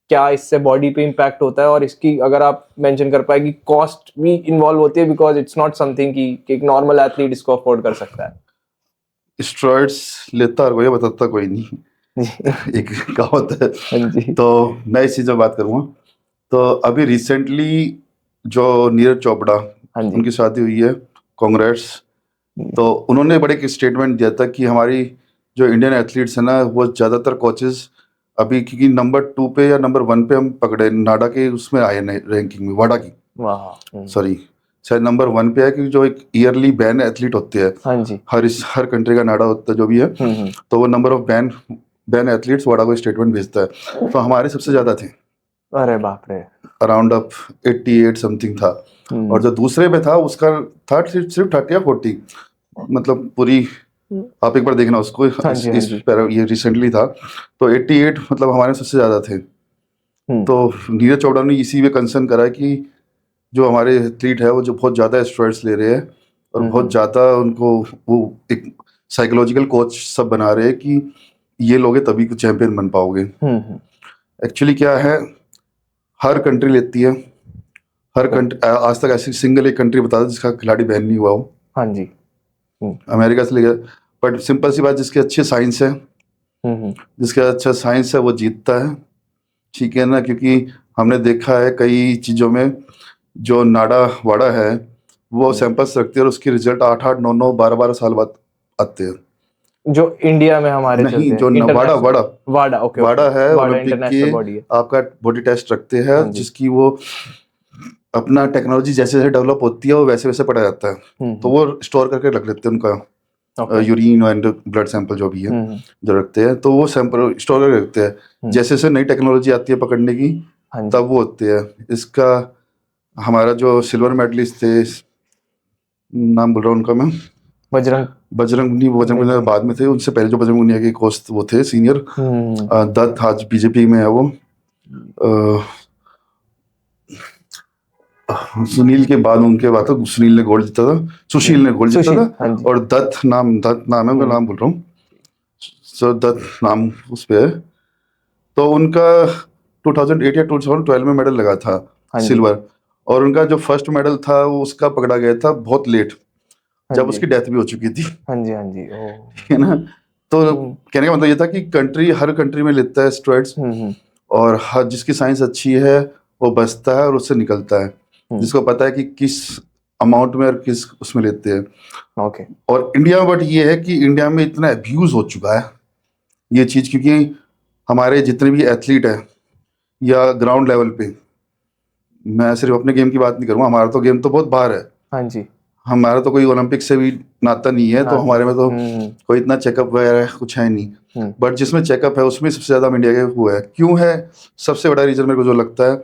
क्या इससे बॉडी पे इम्पैक्ट होता है, और इसकी अगर आप मेंशन कर पाए कि कॉस्ट भी इन्वॉल्व होती है, बिकॉज इट्स नॉट समथिंग कि एक नॉर्मल एथलीट इसको अफोर्ड कर सकता है। स्टेरॉइड्स लेता है कोई, बताता कोई नहीं। एक कहावत है। हाँ जी। तो मैं इस चीज में बात करूंगा। तो अभी रिसेंटली जो नीरज चोपड़ा, हाँ जी। उनकी शादी हुई है, कांग्रेस। तो उन्होंने बड़े एक स्टेटमेंट दिया था कि हमारी जो इंडियन एथलीट्स है ना, वो ज़्यादातर कोचेस अभी, क्योंकि नंबर 2 पे या नंबर 1 पे हम पकड़े, नाडा के उसमें आए रैंकिंग में, वाडा की, वाह। सॉरी, शायद नंबर 1 पे है, क्योंकि जो एक ईयरली बैन एथलीट होते हैं, हाँ जी। हर कंट्री का नाडा होता है जो भी है, तो वो नंबर ऑफ बैन एथलीट्स वाडा को स्टेटमेंट भेजता है। तो हमारे सबसे ज़्यादा थे, अरे बाप रे। अराउंड अप 88 समथिंग था। और जो दूसरे पे था उसका था सिर्फ 30 या 40, मतलब पूरी, आप एक बार देखना उसको, हाँ जी, हाँ जी। ये रिसेंटली था। तो 88 मतलब हमारे सबसे ज्यादा थे। तो नीरज चोपड़ा ने इसी में कंसर्न करा कि जो हमारे एथलीट है वो जो बहुत ज्यादा स्टेरॉइड्स ले रहे हैं और बहुत ज्यादा उनको वो एक साइकोलॉजिकल कोच सब बना रहे हैं कि ये लोगे तभी कुछ चैंपियन बन पाओगे। एक्चुअली क्या है, हर कंट्री लेती है, हर कंट्री, आज तक ऐसी सिंगल एक कंट्री बता दो जिसका खिलाड़ी बैन नहीं हुआ हो। हाँ जी। अमेरिका से लेकर, बट सिंपल सी बात, जिसकी अच्छी साइंस है, जिसका अच्छा साइंस है वो जीतता है, ठीक है ना। क्योंकि हमने देखा है कई चीज़ों में जो नाडा वाडा है वो सैंपल्स रखते हैं और उसकी रिजल्ट 8-8, 9-9, 12-12 साल बाद आते हैं। जो इंडिया में हमारे नहीं, जो वाडा ओके, वाडा है, वाडा ओलंपिक इंटरनेशनल बॉडी के है। आपका बॉडी टेस्ट रखते हैं, जिसकी वो अपना टेक्नोलॉजी जैसे जैसे डेवलप होती है वो वैसे वैसे पढ़ा जाता है। तो वो स्टोर करके रख लेते हैं उनका यूरिन एंड ब्लड सैंपल जो भी है, जो रखते हैं, तो वो सैंपल स्टोर करके रखते हैं। जैसे जैसे नई टेक्नोलॉजी आती है पकड़ने की, तब वो होते हैं। इसका हमारा जो सिल्वर मेडलिस्ट थे, नाम बोल रहा हूँ उनका मैं, बजरंग पुनिया बाद में थे, उनसे पहले जो बजरंग पुनिया के कोच वो थे सीनियर, दत्त, आज बीजेपी में है वो। सुनील के बाद उनके बाद तो सुनील ने गोल्ड जीता था, सुशील ने गोल्ड जीता था, और दत्त नाम है उनका, नाम बोल रहा हूँ, सो दत्त नाम उस पे है। तो उनका 2008 या 2012 में मेडल लगा था, सिल्वर। और उनका जो फर्स्ट मेडल था वो उसका पकड़ा गया था बहुत लेट, जब उसकी डेथ भी हो चुकी थी। ठीक है ना। तो कहने का मतलब ये था कि हर कंट्री में लेता है स्टेरॉइड्स, और हर जिसकी साइंस अच्छी है वो बचता है और उससे निकलता है, जिसको पता है कि किस अमाउंट में और किस उसमें लेते हैं। और इंडिया में बट ये है कि इंडिया में इतना अब्यूज हो चुका है ये चीज़, क्योंकि हमारे जितने भी एथलीट हैं या ग्राउंड लेवल पे, मैं सिर्फ अपने गेम की बात नहीं करूँगा, हमारा तो गेम तो बहुत बाहर है। हमारा तो कोई ओलंपिक से भी नाता नहीं है, तो हाँ। हमारे में तो कोई इतना चेकअप वगैरह कुछ है नहीं। बट जिसमें चेकअप है उसमें सबसे ज्यादा इंडिया के हुआ है। क्यों है? सबसे बड़ा रीजन मेरे को जो लगता है,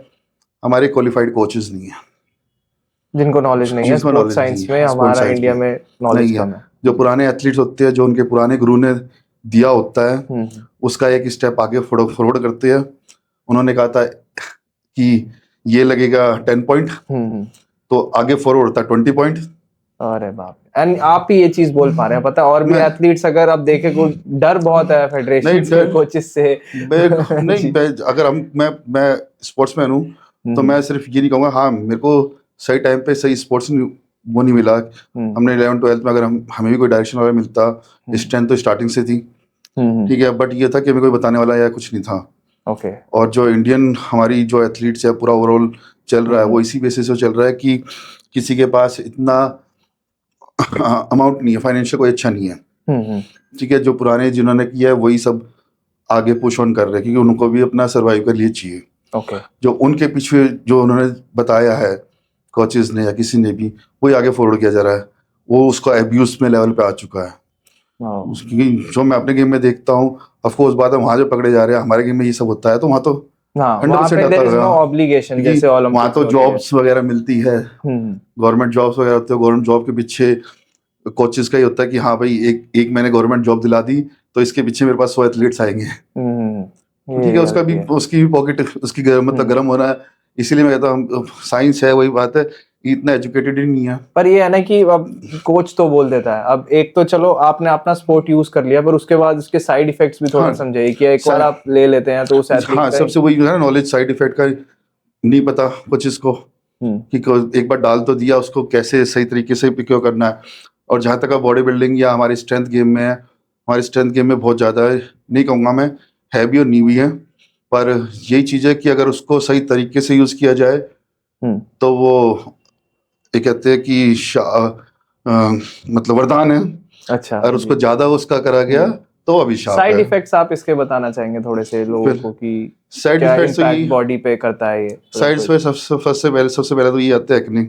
हमारे क्वालिफाइड कोचेस नहीं है, जिनको नॉलेज नहीं है जिसमें स्पोर्ट्स knowledge साइंस नहीं में, है, हमारा sports science इंडिया में में नॉलेज नहीं है। कम है। जो पुराने एथलीट्स होते हैं, जो उनके पुराने गुरु ने दिया होता है, उसका एक स्टेप आगे फॉरवर्ड करते हैं। उन्होंने कहा था कि ये लगेगा 10 पॉइंट, तो आगे फॉरवर्ड होता है 20 पॉइंट। अरे बाप, एंड आप ही ये चीज बोल पा रहे हैं। पता है, और भी मैं- एथलीट्स अगर आप देखें, को डर बहुत है फेडरेशन नहीं, से, डर- कोचेस से। नहीं, जी। अगर मैं स्पोर्ट्समैन हूँ, तो मैं सिर्फ ये नहीं कहूँगा हाँ मेरे को सही टाइम पे सही स्पोर्ट्स वो नहीं मिला। हमने 11th-12th में अगर हमें भी कोई डायरेक्शन वगैरह मिलता, स्ट्रेंथ तो स्टार्टिंग से थी, ठीक है, बट ये था कि हमें कोई बताने वाला या कुछ नहीं था। ओके। और जो इंडियन हमारी जो एथलीट्स है, पूरा ओवरऑल चल रहा है, वो इसी बेसिस पे चल रहा है कि किसी के पास इतना अमाउंट नहीं है, फाइनेंशियल कोई अच्छा नहीं है, ठीक है। जो पुराने जिन्होंने किया है वही सब आगे पुश ऑन कर रहे हैं, क्योंकि उनको भी अपना सर्वाइव के लिए चाहिए। ओके। जो उनके पीछे जो उन्होंने बताया है कोचेस ने या किसी ने भी, वही आगे फॉरवर्ड किया जा रहा है। वो उसका एब्यूज में लेवल पे आ चुका है। क्योंकि जो मैं अपने गेम में देखता हूँ, ऑफ कोर्स बात है वहाँ जो पकड़े जा रहे हैं, हमारे गेम में ये सब होता है, तो वहाँ तो 100% आता होगा, जैसे वहाँ तो जॉब्स वगैरह मिलती है, गवर्नमेंट जॉब्स वगैरह होते हैं। गवर्नमेंट जॉब के पीछे कोचेस का ही होता है कि हाँ भाई एक मैंने गवर्नमेंट जॉब दिला दी, तो इसके पीछे मेरे पास 100 एथलीट्स आएंगे, ठीक है। उसकी भी पॉकेट उसकी मतलब गर्म होना है। इसीलिए मैं कहता हूँ साइंस है, वही बात है, इतना एजुकेटेड ही नहीं है। पर ये है ना कि अब कोच तो बोल देता है, अब एक तो चलो आपने अपना स्पोर्ट यूज कर लिया, पर उसके बाद उसके साइड इफेक्ट्स भी थोड़ा समझाइए कि एक बार आप ले लेते हैं तो उस एथलीट हाँ, सबसे वही है ना, नॉलेज साइड इफेक्ट का नहीं पता कोचेस को, कि एक बार डाल तो दिया, उसको कैसे सही तरीके से प्रिक्योर करना है। और जहाँ तक बॉडी बिल्डिंग या हमारी स्ट्रेंथ गेम में है, हमारी स्ट्रेंथ गेम में बहुत ज़्यादा है, नहीं कहूँगा मैं है भी और नहीं भी है, पर यही चीज़ है कि अगर उसको सही तरीके से यूज़ किया जाए तो वो ये कहते हैं कि मतलब वरदान है। अच्छा। और उसको ज़्यादा उसका करा गया तो अभिशाप है। साइड इफेक्ट्स आप इसके बताना चाहेंगे थोड़े से लोगों को कि साइड क्या इफेक्ट्स इम्पैक्ट बॉडी पे करता है ये? साइड इफेक्ट सबसे पहले तो ये आता है एक्ने।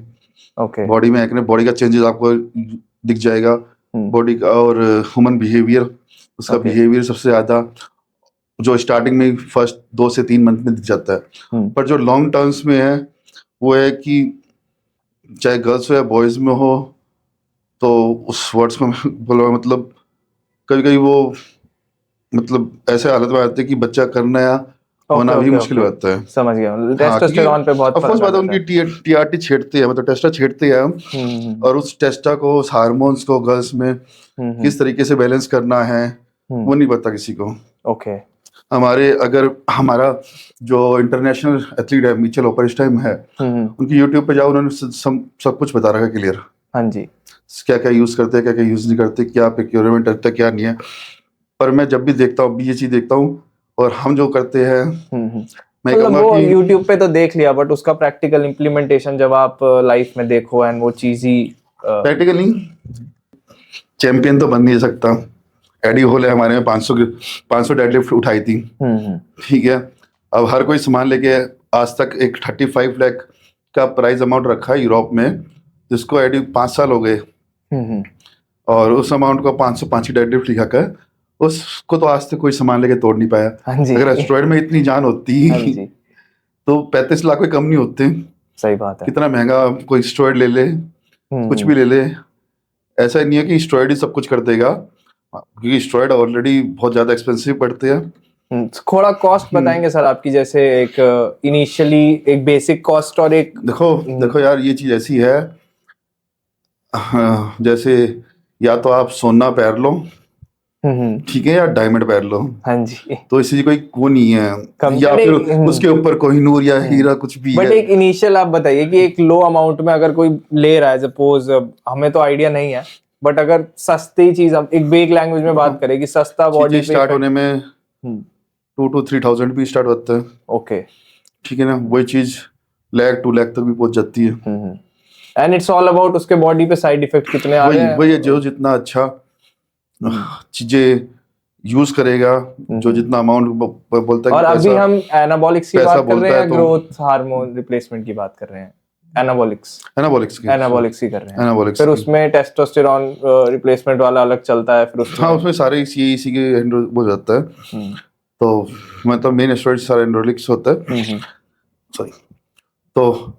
ओके। बॉडी में एक्ने, बॉडी का चेंजेस आपको दिख जाएगा, बॉडी का। और ह्यूमन बिहेवियर, उसका बिहेवियर सबसे ज्यादा जो स्टार्टिंग में फर्स्ट 2 से 3 मंथ में दिख जाता है, पर जो लॉन्ग टर्म्स में है वो है कि चाहे गर्ल्स हो या बॉयज में हो, तो उस वर्ड्स में बोलो मतलब कभी कभी वो मतलब ऐसे हालत में आते हैं कि बच्चा करना या होना भी मुश्किल हो जाता है। समझ गया। टेस्टोस्टेरोन पे बहुत ऑफ कोर्स बात है, उनकी टीआरटी छेड़ते हैं, मतलब टेस्टा छेड़ते हैं हम, और उस टेस्टा को, उस हार्मोन्स को गर्ल्स में किस तरीके से बैलेंस करना है वो नहीं पता किसी को। ओके। हमारा जो इंटरनेशनल एथलीट है मिचेल ओपरस्टाइम है, उनकी यूट्यूब पे जाओ, उन्होंने सब कुछ बता रखा क्लियर। हाँ जी। क्या क्या यूज करते हैं, क्या क्या यूज नहीं करते, क्या प्रिक्योरमेंट करते हैं, क्या नहीं है। पर मैं जब भी देखता हूँ ये चीज देखता हूँ, और हम जो करते हैं, मैं कहूँगा वो कि यूट्यूब पे तो देख लिया, बट उसका प्रैक्टिकल इम्प्लीमेंटेशन जब आप लाइफ में देखो एंड वो चीज ही प्रैक्टिकल नहीं, चैंपियन तो बन नहीं सकता। एडी हॉल है हमारे में 500 डेडलिफ्ट उठाई थी, ठीक है। अब हर कोई सामान लेके आज तक एक 35 लाख का प्राइस अमाउंट रखा है यूरोप में, जिसको एडी 5 साल हो गए, और उस अमाउंट को 505 डेडलिफ्ट लिखा कर, उसको तो आज तक कोई सामान लेके तोड़ नहीं पाया। अगर एस्ट्रॉयड में इतनी जान होती तो 35 लाख कोई कम नहीं होते। सही बात है। कितना महंगा कोई स्टेरॉयड ले ले, कुछ भी ले ले, ऐसा नहीं है कि स्टेरॉयड ही सब कुछ कर देगा, क्योंकि स्टेरॉयड ऑलरेडी बहुत ज्यादा एक्सपेंसिव पड़ते हैं। थोड़ा कॉस्ट बताएंगे सर आपकी, जैसे एक इनिशियली एक बेसिक कॉस्ट और एक देखो यार, ये चीज ऐसी है, जैसे या तो आप सोना पहन लो, ठीक है, या डायमंड पहन लो। हाँ जी। तो इसी कोई वो नहीं है, या फिर उसके ऊपर कोहिनूर या हीरा कुछ भी बट एक इनिशियल आप बताइए कि एक लो अमाउंट में अगर कोई ले रहा है, सपोज हमें तो आइडिया नहीं है, बट अगर सस्ती चीज, हम एक बेग लैंग्वेज में बात करें कि सस्ता बॉडी स्टार्ट होने में 2 to 3,000 भी स्टार्ट होता है। ओके, ठीक है ना, वही चीज 1,00,000 2 लाख तक भी पहुंच जाती है। एंड इट्स ऑल अबाउट उसके बॉडी पे साइड इफेक्ट कितने आ रहे हैं। वही जो जितना अच्छा चीजें यूज करेगा, जो जितना अमाउंट बोलता है। और अभी हम एनाबॉलिक्स की बात कर रहे हैं या तो ग्रोथ हार्मोन रिप्लेसमेंट की बात कर रहे हैं? एनाबॉलिक्स एनाबॉलिक्स की ही कर रहे हैं। एनाबॉलिक्स फिर उसमें टेस्टोस्टेरॉन रिप्लेसमेंट वाला अलग चलता है, फिर उसमें हाँ उसमें सारे इसी के वो जाता है। तो मतलब मेन स्टेरॉइड सारा एंड्रोलिक्स होता है, सॉरी। तो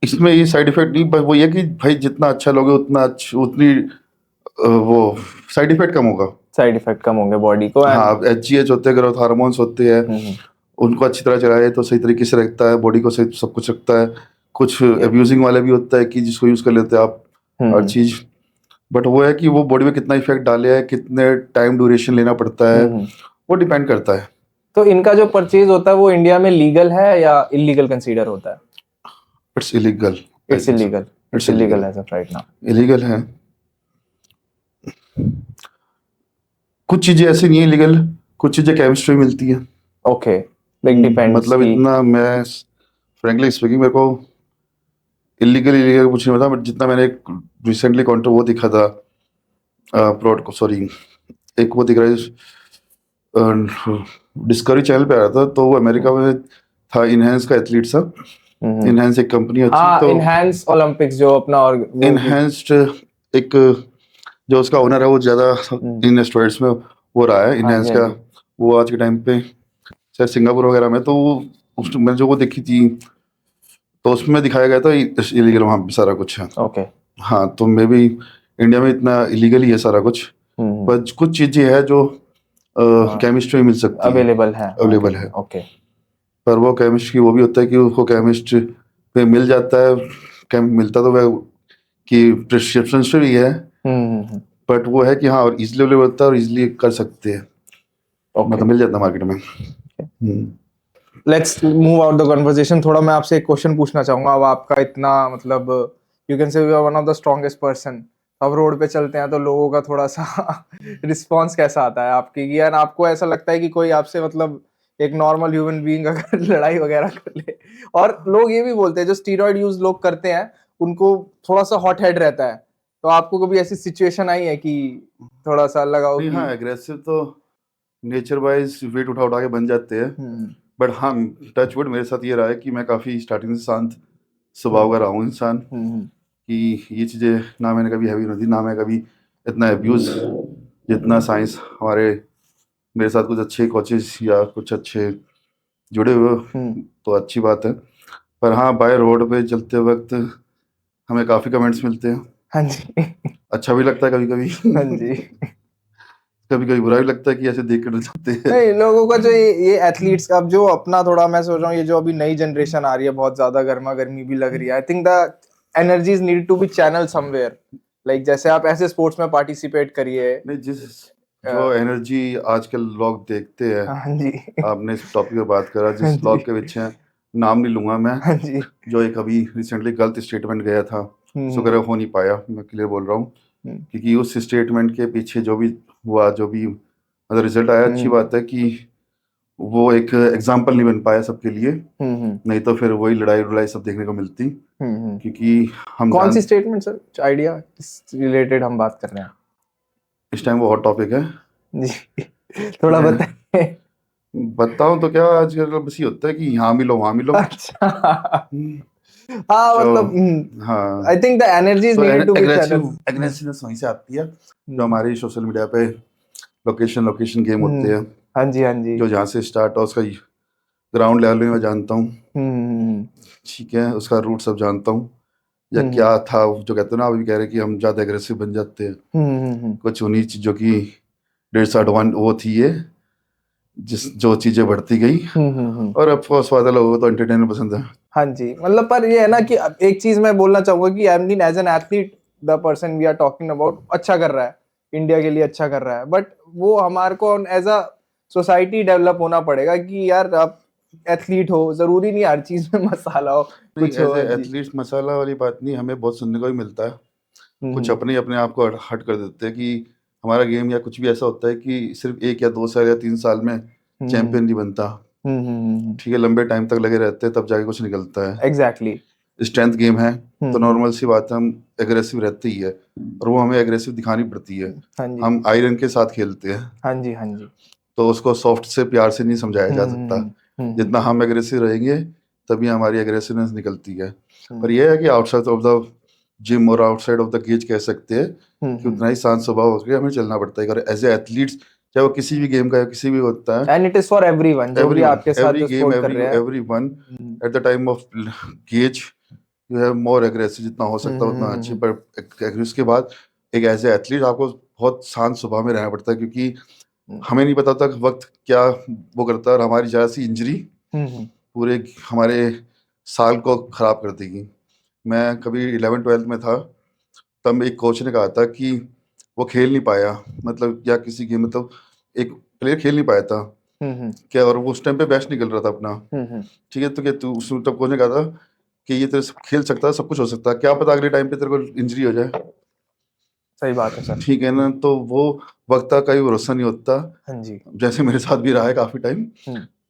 इसमें ये साइड इफेक्ट नहीं, बस वो ये कि भाई जितना अच्छा लोगे उतना उतनी वो साइड इफेक्ट कम होगा। साइड इफेक्ट कम होंगे बॉडी को। हाँ HGH होते हैं, ग्रोथ हार्मोन्स होते हैं, उनको अच्छी तरह चलाए तो सही तरीके से रखता है बॉडी को, सही सब कुछ रखता है। कुछ अब्यूजिंग वाले भी होता है कि जिसको यूज कर लेते हैं आप हर चीज, बट वो है कि वो बॉडी में कितना इफेक्ट डाले है, कितने टाइम ड्यूरेशन लेना पड़ता है, वो डिपेंड करता है। तो इनका जो परचेज होता है वो इंडिया में लीगल है या इलीगल कंसीडर होता है? It's illegal. It's illegal as of right now. Illegal है। कुछ चीजें ऐसी नहीं है इलीगल, कुछ चीजें केमिस्ट्री मिलती है। Okay, like depends. मतलब इतना मैं फ्रैंकली स्पीकिंग मेरे को इलीगल कुछ नहीं पता, बट जितना मैंने रिसेंटली काउंटर वो दिखा था एक वो दिख रहा है डिस्कवरी चैनल पे आया था, तो वो अमेरिका में था, इनहेंस का एथलीट था। इनहेंस एक कंपनी अच्छी, तो इनहेंस ओलंपिक्स जो अपना और इनहेंस्ड एक जो उसका ओनर है वो ज्यादा इन स्टेरॉइड्स में वो रहा है इनहेंस का। वो आज के टाइम पे शायद सिंगापुर वगैरह में, तो उस मैंने जो वो देखी थी तो उसमें दिखाया गया था इलीगल वहाँ पे सारा कुछ है। ओके हाँ, तो मे बी इंडिया में इतना इलीगल ही है सारा कुछ, पर कुछ चीजें है जो केमिस्ट्री मिल सकती है, अवेलेबल है। ओके, पर वो केमिस्ट की वो भी होता है कि उसको केमिस्ट पे मिल जाता है, मिलता तो वह कि प्रिस्क्रिप्शन से भी है, बट वो है कि हाँ और इजीली अवेलेबल होता है और इजीली कर सकते हैं, मतलब मिल जाता है मार्केट में। Let's move out the conversation. थोड़ा मैं आपसे एक क्वेश्चन पूछना चाहूंगा। अब आपका इतना मतलब you can say one of the strongest person, अब रोड पे चलते हैं तो लोगों का थोड़ा सा रिस्पांस कैसा आता है आपकी, यार आपको ऐसा लगता है कि कोई आपसे मतलब एक नॉर्मल ह्यूमन बीइंग अगर लड़ाई वगैरह कर ले? और लोग ये भी बोलते हैं जो स्टीरॉइड यूज लोग करते हैं उनको थोड़ा सा हॉट हेड रहता है, तो आपको कभी ऐसी सिचुएशन आई है कि थोड़ा सा लगाओ कि हाँ एग्रेसिव तो नेचर वाइज वेट उठा उठा के बन जाते हैं, बट हाँ टच वुड मेरे साथ ये रहा है कि मैं काफ़ी स्टार्टिंग से शांत स्वभाव का रहा हूँ इंसान, कि ये चीज़ें ना मैंने कभी हैवी नहीं दी, ना मैं कभी इतना अब्यूज़ जितना साइंस हमारे मेरे साथ कुछ अच्छे कोचेस या कुछ अच्छे जुड़े हुए तो अच्छी बात है। पर हाँ बाय रोड पे चलते वक्त हमें काफ़ी कमेंट्स मिलते हैं। हाँ जी अच्छा भी लगता है कभी कभी, हाँ जी कभी कभी बुरा भी लगता है कि ऐसे देख कर जाते हैं। नहीं, लोगों का जो ये एथलीट्स अब जो अपना थोड़ा मैं सोच रहा हूँ ये जो अभी नई जनरेशन आ रही है बहुत ज्यादा गर्मा गर्मी भी लग रही है, I think the energies need to be channel somewhere, like जैसे आप ऐसे स्पोर्ट्स में पार्टिसिपेट करिए। नहीं जिस जो एनर्जी आजकल लोग देखते हैं, हाँ जी आपने इस टॉपिक पे बात करा, जिस लोग के पीछे नाम नहीं लूंगा मैं, हाँ जी जो एक अभी रिसेंटली गलत स्टेटमेंट गया था, शुक्र है हो नहीं पाया, मैं क्लियर बोल रहा हूँ, क्योंकि उस स्टेटमेंट के पीछे जो भी हुआ, जो भी मतलब रिजल्ट आया, अच्छी बात है कि वो एक एग्जाम्पल नहीं बन पाया सबके लिए, नहीं तो फिर वही लड़ाई सब देखने को मिलती। क्योंकि हम कौन सी स्टेटमेंट सर, आइडिया रिलेटेड हम बात कर रहे हैं इस टाइम, वो हॉट टॉपिक है जी थोड़ा बताइए। बताऊं तो क्या, आजकल बस ये होता है कि यहाँ मिलो वहाँ मिलो। अच्छा हाँ मतलब हाँ I think the energy is needed to be channelled. Aggressiveness वहीं से आती है जो हमारे सोशल मीडिया पे लोकेशन गेम होते हैं। हाँ जी जो जहाँ से स्टार्ट हो उसका ग्राउंड लेवल में मैं जानता हूँ, ठीक है, उसका रूट सब जानता हूँ, या क्या था जो कहते हैं ना, अभी कह रहे कि हम ज्यादा एग्रेसिव बन जाते हैं, कुछ उन्हीं चीजों की डिसएडवांटेज वो थी ये, जो चीजें बढ़ती गई, और अब कोर्स वाले लोगों को तो एंटरटेनमेंट पसंद है। हाँ जी, मतलब पर ये है ना कि एक चीज मैं बोलना चाहूंगा कि I mean as an athlete the person we are talking about अच्छा कर रहा है, इंडिया के लिए अच्छा कर रहा है, बट वो हमारे को एज अ सोसाइटी डेवलप होना पड़ेगा कि यार आप एथलीट हो, जरूरी नहीं हर चीज में मसाला हो, कुछ हो। एथलीट मसाला वाली बात नहीं, हमें बहुत सुनने को भी मिलता है, कुछ अपने आप को हट कर देते हैं कि हमारा गेम या कुछ भी ऐसा होता है कि सिर्फ 1 या 2 साल या 3 साल में चैंपियन नहीं बनता, ठीक है, लंबे टाइम तक लगे रहते हैं तब जाके कुछ निकलता है। एग्जैक्टली स्ट्रेंथ गेम है तो नॉर्मल सी बात है, हम एग्रेसिव रहते ही है, और वो हमें एग्रेसिव दिखानी पड़ती है। हम आयरन के साथ खेलते हैं, हाँ जी तो उसको सॉफ्ट से प्यार से नहीं समझाया जा सकता, जितना हम एग्रेसिव रहेंगे तभी हमारी एग्रेसिवनेस निकलती है। पर यह है कि आउटसाइड ऑफ द जिम और आउटसाइड ऑफ द केज कह सकते हैं कि उतना ही शांत स्वभाव होकर हमें चलना पड़ता है। और एज ए एथलीट्स, चाहे वो किसी भी गेम का या किसी भी होता है, and it is for everyone, जो भी आपके साथ every जो game, स्पोर्ट कर रहे हैं। everyone at the time of cage you have more aggressive, जितना हो सकता है उतना अच्छी। पर उसके बाद एक एज ए एथलीट आपको बहुत शांत स्वभाव में रहना पड़ता है, क्योंकि हमें नहीं पता था कि वक्त क्या वो करता है, और हमारी जरा सी इंजरी पूरे हमारे साल को खराब कर देगी। मैं कभी 11th-12th में था, तब एक कोच ने कहा था कि वो खेल नहीं पाया, मतलब या किसी गेम, मतलब एक प्लेयर खेल नहीं पाया था क्या, और वो उस टाइम पे बेस्ट निकल रहा था अपना। ठीक है, तो क्या तू उस तब कोच ने कहा था कि ये तेरे से खेल सकता है, सब कुछ हो सकता है, क्या पता अगले टाइम पे तेरे को इंजरी हो जाए। सही बात है सर। ठीक है ना, तो वो वक्त का कोई भरोसा नहीं होता। हाँ जी। जैसे मेरे साथ भी रहा है काफी टाइम।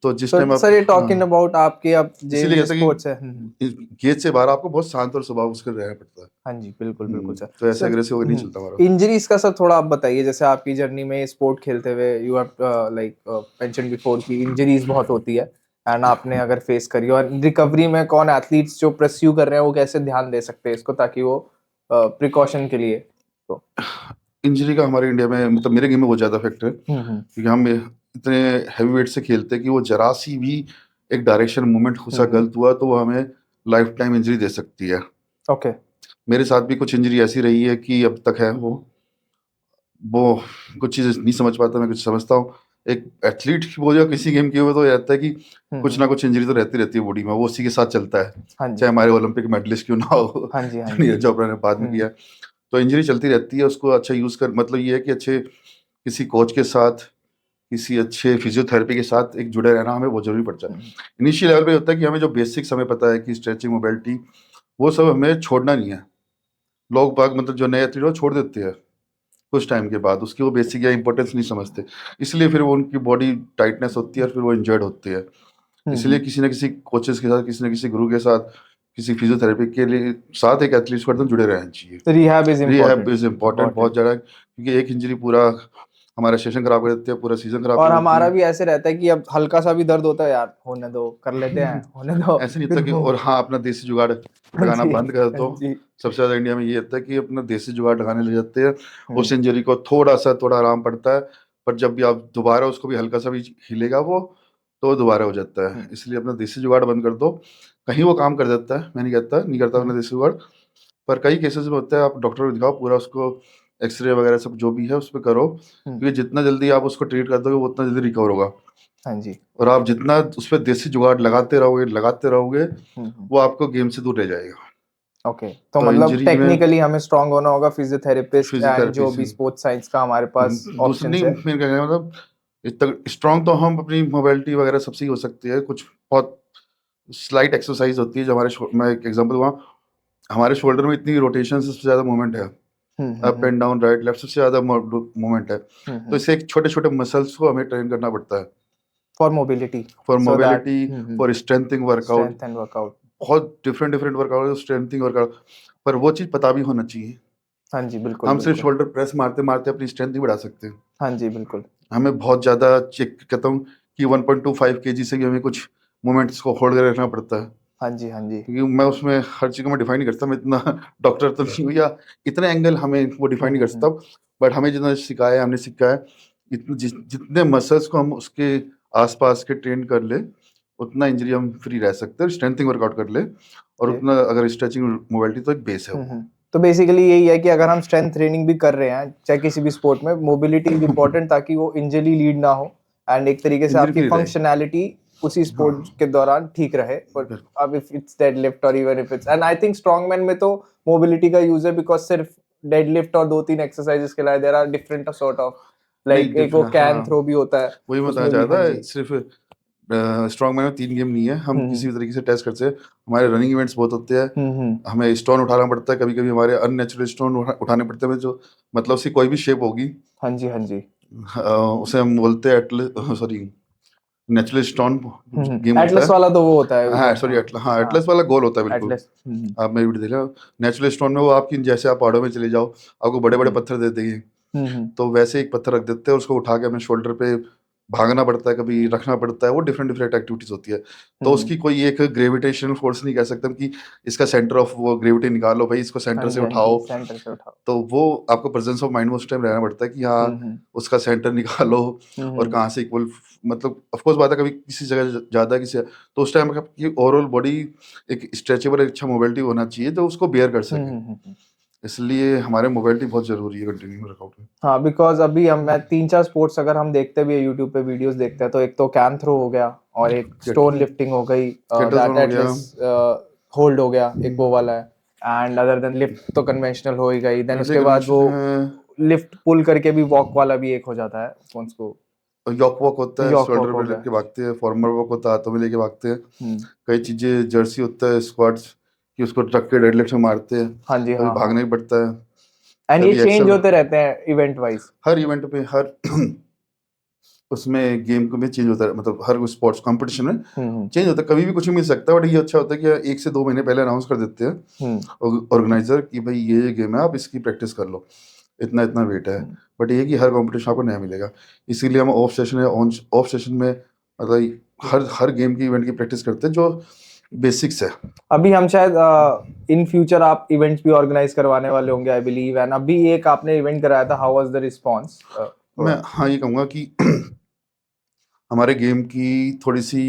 तो जिस टाइम सर ये टॉकिंग अबाउट आपके अब इसीलिए जो कहते स्पोर्ट्स है। हैं कि गेज से बाहर आपको बहुत शांत और स्वभाव उसका रहना पड़ता है। हाँ जी, बिल्कुल बिल्कुल सर। तो ऐसे अग्रेसिव होकर नहीं चलता हमारा। इंजरीज का सर थोड़ा आप बताइए, जैसे आपकी जर्नी में स्पोर्ट खेलते हुए you have like mention before कि इंजरीज बहुत होती है, एंड आपने अगर फेस करी, और रिकवरी में कौन एथलीट्स जो परस्यू कर रहे हैं वो कैसे ध्यान दे सकते हैं इसको, ताकि वो प्रिकॉशन के लिए। तो इंजरी का हमारे इंडिया में, मतलब मेरे गेम में बहुत ज्यादा फैक्टर है, क्योंकि हम इतने हैवी वेट से खेलते हैं कि वो जरा सी भी एक डायरेक्शन मूवमेंट सा गलत हुआ तो वो हमें लाइफ टाइम इंजरी दे सकती है। ओके। मेरे साथ भी कुछ इंजरी ऐसी रही है कि अब तक है वो कुछ चीज़ें नहीं समझ पाता, मैं कुछ समझता हूँ। एक एथलीट की बोल या किसी गेम की हो तो रहता है कि कुछ ना कुछ इंजरी तो रहती रहती है बॉडी में, वो उसी के साथ चलता है। हाँ जी। चाहे हमारे ओलंपिक मेडलिस्ट क्यों ना हो, हाँ जी, हाँ जी। नीरज चोपड़ा ने बाद में किया, तो इंजरी चलती रहती है। उसको अच्छा यूज कर, मतलब ये है कि अच्छे किसी कोच के साथ, किसी अच्छे फिजियोथेरेपी के साथ एक जुड़े रहना हमें बहुत जरूरी पड़ता है। इनिशियल लेवल पे होता है कि हमें जो बेसिक्स हमें पता है कि स्ट्रेचिंग, मोबिलिटी, वो सब हमें छोड़ना नहीं है। लोग बाग, मतलब जो नए एथलीट हो, छोड़ देते हैं कुछ टाइम के बाद, उसकी वो बेसिक या इंपॉर्टेंस नहीं समझते, इसलिए फिर वो उनकी बॉडी टाइटनेस होती है और फिर वो इंजर्ड होते हैं। इसलिए किसी न किसी कोचेस के साथ, किसी न किसी गुरु के साथ, किसी फिजियोथेरेपी के लिए साथ एक एथलीट को एकदम जुड़े रहना चाहिए। रिहैब इज इम्पोर्टेंट बहुत ज़्यादा, क्योंकि एक इंजरी पूरा हमारा सेशन खराब कर देती है, पूरा सीजन खराब और कर देती हमारा है। भी ऐसे रहता है कि अब हल्का सा भी दर्द होता है, यार होने दो, कर लेते हैं, होने दो। ऐसे नहीं होता कि, और हाँ, अपना देसी जुगाड़ लगाना जी, बंद कर दो। जी। सबसे ज्यादा इंडिया में ये होता है कि अपना देसी जुगाड़ लगाने लग जाते हैं, उस इंजरी को थोड़ा आराम पड़ता है, पर जब भी आप दोबारा उसको भी हल्का सा भी हिलेगा वो, तो दोबारा हो जाता है। इसलिए अपना देसी जुगाड़ बंद कर दो। कहीं वो काम कर देता है, मैं नहीं कहता नहीं करता अपना देसी जुगाड़, पर कई केसेस में होता है। आप डॉक्टर को दिखाओ, पूरा उसको एक्सरे वगैरह सब जो भी है उस पर करो, क्योंकि जितना जल्दी आप उसको ट्रीट कर दोगे वो उतना जल्दी रिकवर होगा। हाँ जी। और आप जितना उस पर देसी जुगाड़ लगाते रहोगे, वो आपको गेम से दूर ले जाएगा। ओके, तो तो मतलब इंजरी में टेक्निकली हमें स्ट्रांग होना होगा, फिजियोथेरेपिस्ट एंड फिजियोथेरेपी जो से भी स्पोर्ट्स साइंस का हमारे पास दूसरी ऑप्शंस नहीं, है। मेरे कहने का मतलब इतना स्ट्रांग तो हम अपनी मोबिलिटी वगैरह सबसे ही हो सकती है। कुछ बहुत स्लाइट एक्सरसाइज होती है जो मैं एक एग्जांपल दूंगा, हमारे शोल्डर में इतनी रोटेशन सबसे ज्यादा मूवमेंट है, up and down, right left, सबसे ज्यादा मूवमेंट है। तो इससे एक छोटे छोटे मसल्स को हमें ट्रेन करना पड़ता है for mobility, for mobility, for strengthening workout. Strength and workout. बहुत डिफरेंट वर्कआउट, स्ट्रेंथिंग वर्कआउट, पर वो चीज़ पता भी होना चाहिए। हाँ जी, बिल्कुल हम सिर्फ बिल्कुल। शोल्डर प्रेस मारते मारते अपनी स्ट्रेंथ नहीं बढ़ा सकते। हाँ जी, बिल्कुल। हमें बहुत ज़्यादा चेक कहता हूँ कि 1.25 kg से भी हमें कुछ मूवमेंट्स को होल्ड कर रखना पड़ता है, हाँ जी, हाँ जी। क्योंकि मैं उसमें हर चीज़ को मैं डिफाइन नहीं करता, मैं इतना डॉक्टर तो नहीं हूँ, या इतने एंगल हमें वो डिफाइन नहीं कर सकता। बट हमें जितना सिखाया, हमने सीखा है, जितने मसल्स को हम उसके आसपास के ट्रेन कर ले, उतना इंजरी हम फ्री रह सकते हैं। स्ट्रेंथिंग वर्कआउट कर ले, और उतना अगर स्ट्रेचिंग मोबिलिटी, तो एक बेस है वो। तो बेसिकली यही है कि अगर हम स्ट्रेंथ ट्रेनिंग भी कर रहे हैं, चाहे किसी भी स्पोर्ट में, मोबिलिटी इज इम्पोर्टेंट, ताकि वो इंजरी लीड ना हो, एंड एक तरीके से इंजरी आपकी फ्री रहे। फंक्शनैलिटी उसी स्पोर्ट के दौरान ठीक रहे। बट अब इफ इट्स डेडलिफ्ट और even if it's, and I think strongman में तो मोबिलिटी का यूज है, बिकॉज सिर्फ डेडलिफ्ट और 2-3 एक्सरसाइजेस के लिए there are different sort of, like एक वो कैन थ्रो भी होता है, वही मैं बताना उसमें भी। चाहता हाँ है, जी। सिर्फ स्ट्रॉन्ग मैन में 3 गेम नहीं है, हम किसी भी तरीके से टेस्ट करते हैं। हमारे रनिंग इवेंट्स बहुत होते हैं, हमें स्टोन उठाना पड़ता है, कभी कभी हमारे अननेचुरल स्टोन उठाने पड़ते हैं, जो मतलब उसकी कोई भी शेप होगी। हाँ जी, हाँ जी। उसे हम बोलते हैं सॉरी नेचुरल स्टोन गेम होता एटलस है। वाला तो वो होता है। हाँ सॉरी, हाँ एटलस वाला गोल होता है बिल्कुल। एटलस। आप मेरी वीडियो देखा, नेचुरल स्टोन में वो आपकी, जैसे आप पहाड़ों में चले जाओ, आपको बड़े बड़े पत्थर दे देंगे, तो वैसे एक पत्थर रख देते हैं, उसको उठा के हमें शोल्डर पे भागना पड़ता है, कभी रखना पड़ता है, वो डिफरेंट डिफरेंट एक्टिविटीज होती है। तो उसकी कोई एक ग्रेविटेशनल फोर्स नहीं कह सकते हम कि इसका सेंटर ऑफ वो ग्रेविटी निकालो भाई, इसको हाँ सेंटर से जी, हाँ जी, उठाओ। सेंटर से उठाओ। तो वो आपको प्रेजेंस ऑफ माइंड में उस टाइम रहना पड़ता है कि हाँ हम्म, उसका सेंटर निकालो और हम्म, कहाँ से इक्वल, मतलब ऑफ कोर्स बात है कभी किसी जगह ज्यादा किसी, तो उस टाइम की ओवरऑल बॉडी एक स्ट्रेचेबल अच्छा मोबिलिटी होना चाहिए जो उसको बेयर कर हम्म, सके। इसलिए हमारे मोबिलिटी बहुत जरूरी है कंटिन्यू वर्कआउट में। हाँ, बिकॉज अभी हम मैं 3-4 स्पोर्ट्स अगर हम देखते भी है यूट्यूब पे वीडियोस देखते हैं, तो एक तो कैन थ्रो हो गया और एक स्टोन लिफ्टिंग हो गई, केटल दैट हो गया, एटलेस होल्ड हो गया, एक वो वाला है। एंड अदर देन लिफ्ट तो कन्वेंशनल हो ही गई, देन उसके बाद वो कन्वेंशन है, लिफ्ट पुल करके भी वॉक वाला भी एक हो जाता है उसको, यॉक वॉक होता है, यॉक शोल्डर वॉक हो पे गया। लेके भागते हैं, फॉर्मर वॉक होता है, हाथों में लेके भागते हैं। हम्म, कई चीजें जर्सी होता है, स्क्वाट्स कि उसको रख के डेडलिफ्ट में मारते हैं, हाँ जी, कभी हाँ हाँ। भागना ही पड़ता है, एंड ये कभी चेंज एक्सेल। होते रहते हैं इवेंट वाइज। हर इवेंट पे हर उसमें गेम को भी चेंज होता है, मतलब हर स्पोर्ट्स कंपटीशन में हम्म, चेंज होता है, कभी भी कुछ भी मिल सकता है। बट ये अच्छा होता है कि 1 से 2 महीने पहले अनाउंस कर देते हम्म, हैं ऑर्गेनाइजर कि भाई ये गेम है, आप इसकी प्रैक्टिस कर लो, इतना इतना वेट है। हम्म, बट ये कि हर कंपटीशन आपको नया मिलेगा, इसीलिए हम ऑफ सेशन या ऑन ऑफ सेशन में मतलब हर हर गेम की इवेंट की प्रैक्टिस करते हैं जो बेसिक्स है। अभी हम शायद इन फ्यूचर आप इवेंट्स भी ऑर्गेनाइज करवाने वाले होंगे आई बिलीव, एंड अभी एक आपने इवेंट कराया था, हाउ वाज द रिस्पांस मैं थोड़ा? हाँ ये कहूँगा कि हमारे गेम की थोड़ी सी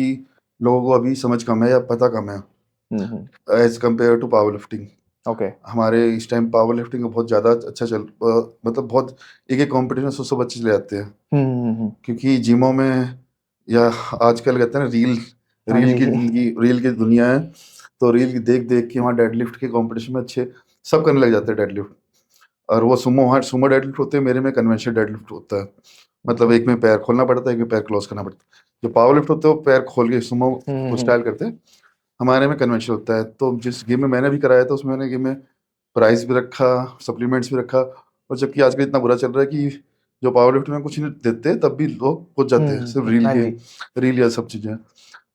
लोगों को अभी समझ कम है या पता कम है as compare to power lifting. Okay. हमारे इस टाइम पावर लिफ्टिंग बहुत ज़्यादा अच्छा मतलब बहुत एक एक कॉम्पिटिशन 100 बच्चे चले जाते हैं, हम्म, क्योंकि जिमों में या आजकल कहते हैं ना रील, हाँ रील की जी। जिंदगी, रील की दुनिया है। तो रील की देख देख के वहाँ डेडलिफ्ट के कंपटीशन में अच्छे सब करने लग जाते हैं डेडलिफ्ट। और वो सुमो, वहाँ सुमो डेडलिफ्ट होते हैं, मेरे में कन्वेंशनल डेडलिफ्ट होता है, मतलब एक में पैर खोलना पड़ता है, एक में पैर क्लोज करना पड़ता है। जो पावर लिफ्ट होते हैं वो पैर खोल के सुमो को हम्म, स्टाइल करते हैं, हमारे में कन्वेंशनल होता है। तो जिस गेम में मैंने भी कराया था उसमें मैंने गेम में प्राइस भी रखा, सप्लीमेंट्स भी रखा। और जबकि आजकल इतना बुरा चल रहा है कि जो पावर लिफ्ट में कुछ नहीं देते तब भी लोग कूद जाते हैं सिर्फ रील हाँ के, जी। रील या सब चीजें।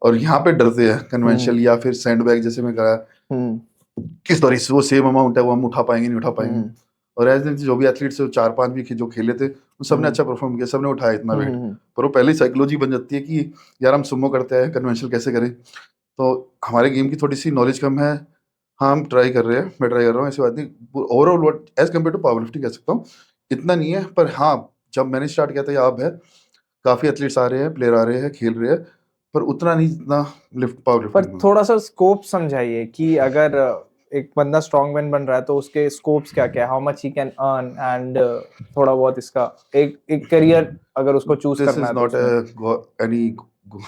और यहाँ पे डरते हैं हम्म, कन्वेंशनल या फिर सैंड बैग जैसे मैं करा, हम्म, किस तरह से वो सेम अमाउंट है वो हम उठा पाएंगे नहीं उठा पाएंगे। हम्म, और एज जो भी एथलीट्स चार पांच भी जो खेले थे उन सबने हम्म, अच्छा परफॉर्म किया, सबने उठाया इतना वेट। हम्म, पर वो पहले ही साइकोलॉजी बन जाती है कि यार हम सुमो करते हैं, कन्वेंशनल कैसे करें। तो हमारे गेम की थोड़ी सी नॉलेज कम है। हाँ हम ट्राई कर रहे हैं, मैं ट्राई कर रहा हूँ, ऐसी बात नहीं। Overall what as compare to power lifting कह सकता हूँ इतना नहीं है। पर हाँ जब मैंने स्टार्ट किया था या अब है, काफ़ी एथलीट्स आ रहे हैं, प्लेयर आ रहे हैं, खेल रहे हैं, पर उतना नहीं जितना लिफ्ट पावर पर लिफ्टिंग में। थोड़ा सा स्कोप समझाइए कि अगर एक बंदा स्ट्रॉन्गमैन बन रहा है तो उसके स्कोप्स क्या क्या, how much he can earn, and थोड़ा बहुत इसका एक एक करियर अगर उसको चूज दिस करना इज है तो नॉट उसमें। एनी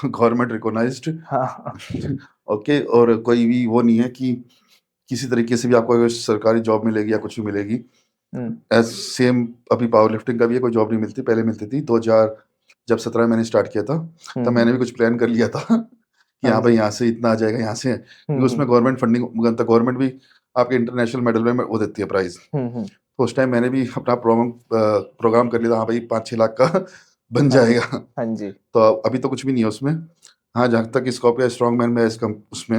गवर्नमेंट रिकॉग्नाइज्ड, हाँ। ओके। और कोई भी वो नहीं है कि किसी तरीके से भी आपको अगर सरकारी जॉब मिलेगी या कुछ भी मिलेगी। हम्म, एज सेम अभी पावर लिफ्टिंग का भी है, कोई जॉब नहीं मिलती, पहले मिलती थी 2000 जब 17 मैंने स्टार्ट किया था, तब मैंने भी कुछ प्लान कर लिया था कि हाँ हाँ भाई जी। यहाँ से इतना आ जाएगा यहाँ से, क्योंकि हम्म, उसमें गवर्नमेंट फंडिंग, गवर्नमेंट भी आपके इंटरनेशनल मेडल में वो देती है प्राइज। हम्म, तो उस टाइम मैंने भी अपना प्रोग्राम कर लिया था, हाँ भाई 5-6 लाख का बन हाँ जी, जाएगा। हाँ जी। तो अभी तो कुछ भी नहीं है उसमें। हाँ जहाँ तक स्कोप है स्ट्रॉन्ग मैन में उसमें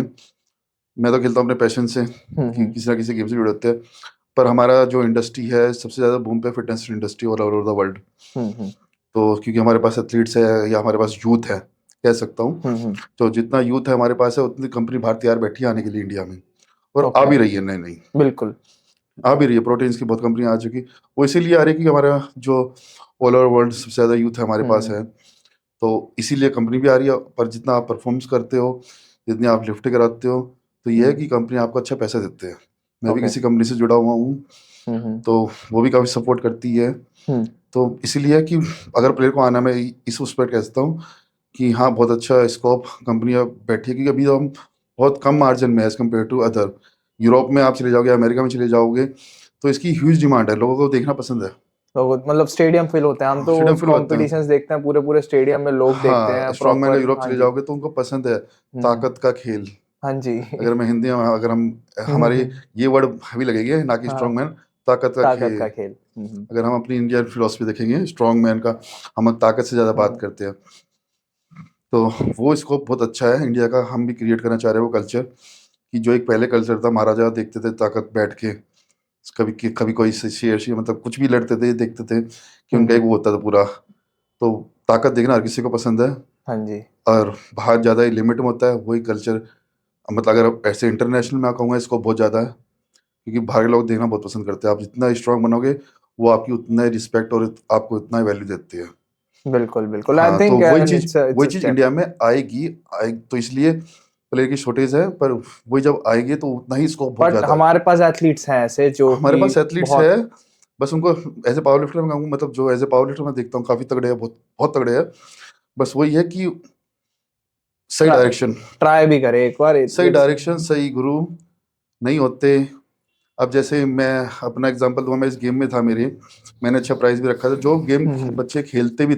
मैं तो खेलता हूँ अपने पैशन से कि हम्म, किसी ना किसी गेम से जुड़े होते हैं। पर हमारा जो इंडस्ट्री है सबसे ज़्यादा बूम पे fitness industry all over the world. Hmm, तो क्योंकि हमारे पास एथलीट्स है या हमारे पास यूथ है कह सकता हूँ, तो जितना यूथ है हमारे पास है उतनी कंपनी बाहर तैयार बैठी है आने के लिए इंडिया में, और आ ओके, भी रही है। नहीं नहीं बिल्कुल। आ भी रही है, प्रोटीन्स की बहुत कंपनियां आ चुकी। वो इसीलिए आ रही है कि हमारा जो ऑल ओवर वर्ल्ड सबसे ज़्यादा यूथ है हमारे पास हम्म, है, तो इसीलिए कंपनी भी आ रही है। पर जितना आप परफॉर्म्स करते हो, जितनी आप लिफ्ट कराते हो, तो ये है कि कंपनी आपको अच्छा पैसा देते हैं। मैं भी ओके। किसी कंपनी से जुड़ा हुआ हूँ, हम्म, तो वो भी काफ़ी सपोर्ट करती है। हम्म, तो इसीलिए कि अगर प्लेयर को आना, मैं इस उस पर कहता हूँ कि हाँ बहुत अच्छा स्कोप कंपनियाँ बैठी है, क्योंकि अभी तो हम बहुत कम मार्जिन में as compare to other. Europe में आप चले जाओगे, अमेरिका में चले जाओगे, तो इसकी ह्यूज डिमांड है, लोगों को देखना पसंद है। तो मतलब स्टेडियम फिल होते हैं, हम तो स्टेडियम फिल होते हैं। कॉम्पिटिशन्स देखते हैं, पूरे पूरे स्टेडियम में लोग देखते हाँ हैं स्ट्रॉन्ग मैन का प्रॉपर। यूरोप हाँ चले जी। जाओगे तो उनको पसंद है हम्म, ताकत का खेल। हाँ जी। अगर मैं हिंदी में, अगर हम हमारे हम्म, ये वर्ड हैवी लगेंगे ना कि हाँ, स्ट्रॉन्ग मैन, ताकत का ताकत का खेल। खेल। अगर हम अपनी इंडियन फिलोसफी देखेंगे स्ट्रॉन्ग मैन का, हम ताकत से ज़्यादा बात हम्म, करते हैं। तो वो स्कोप बहुत अच्छा है इंडिया का, हम भी क्रिएट करना चाह रहे हैं वो कल्चर, कि जो एक पहले कल्चर था, महाराजा देखते थे ताकत बैठ के, कभी कोई शेर शेर मतलब कुछ भी लड़ते थे, देखते थे कि उनका एक हम्म, वो होता था पूरा। तो ताकत देखना हर किसी को पसंद है, हाँ जी। और बाहर ज़्यादा ही लिमिट में होता है वही कल्चर। मतलब अगर ऐसे इंटरनेशनल में कहूँगा इसको बहुत ज़्यादा है, क्योंकि बाहर के लोग देखना बहुत पसंद करते हैं। आप जितना स्ट्रांग बनोगे वो आपकी उतना ही रिस्पेक्ट और आपको उतना ही वैल्यू देती है। बिल्कुल, बिल्कुल। आई हाँ, तो थिंक वही एंड चीज़ इट्स वही अ चीज़ स्टेप। इंडिया में आएगी। तो इसलिए प्लेयर की शॉर्टेज है, पर वही जब आएगी तो उतना ही स्कोप बहुत बट ज़्यादा है। हमारे पास एथलीट्स हैं ऐसे जो हमारे कि पास एथलीट्स बहुत है, बस उनको एज ए पावर लिफ्टर में कहूँगा, मतलब जो एज ए पावर लिफ्टर मैं देखता हूँ काफ़ी तगड़े हैं, बहुत बहुत तगड़े हैं। बस वही है कि सही ट्राई डायरेक्शन, ट्राई भी करे एक बार। सही डायरेक्शन, सही गुरु नहीं होते। अब जैसे मैं अपना एग्जांपल दूंगा, मैं इस गेम में था मेरे, मैंने अच्छा प्राइज भी रखा था। जो गेम बच्चे खेलते भी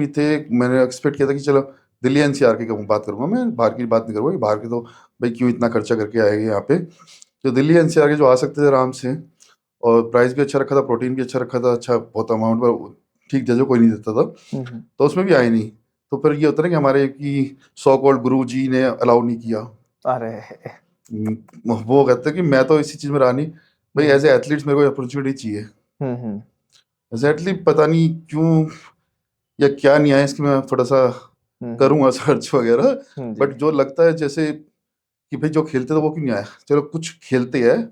थे, मैंने एक्सपेक्ट किया था कि चलो दिल्ली एनसीआर की बात करूंगा, मैं बाहर की बात नहीं करूंगा, बाहर के तो भाई क्यों इतना खर्चा करके आएंगे यहाँ पे। जो दिल्ली एनसीआर के जो आ सकते थे आराम से, और प्राइस भी अच्छा रखा था, प्रोटीन भी अच्छा रखा था, अच्छा बहुत अमाउंट पर ठीक जैसे कोई नहीं देता था, तो उसमें भी आए नहीं। तो फिर ये होता है ना कि हमारे की सौ कॉल्ड गुरु जी ने अलाउ नहीं किया। अरे वो कहते हैं कि मैं तो इसी चीज़ में रहा नहीं भाई, एज ए एथलीट मेरे को अपॉर्चुनिटी चाहिए। हम्म एज एथलीट पता नहीं क्यों या क्या नहीं आया, इसकी मैं थोड़ा सा करूँगा सर्च वगैरह। जी। बट जो लगता है जैसे कि भाई जो खेलते थे वो क्यों नहीं आया, चलो कुछ खेलते हैं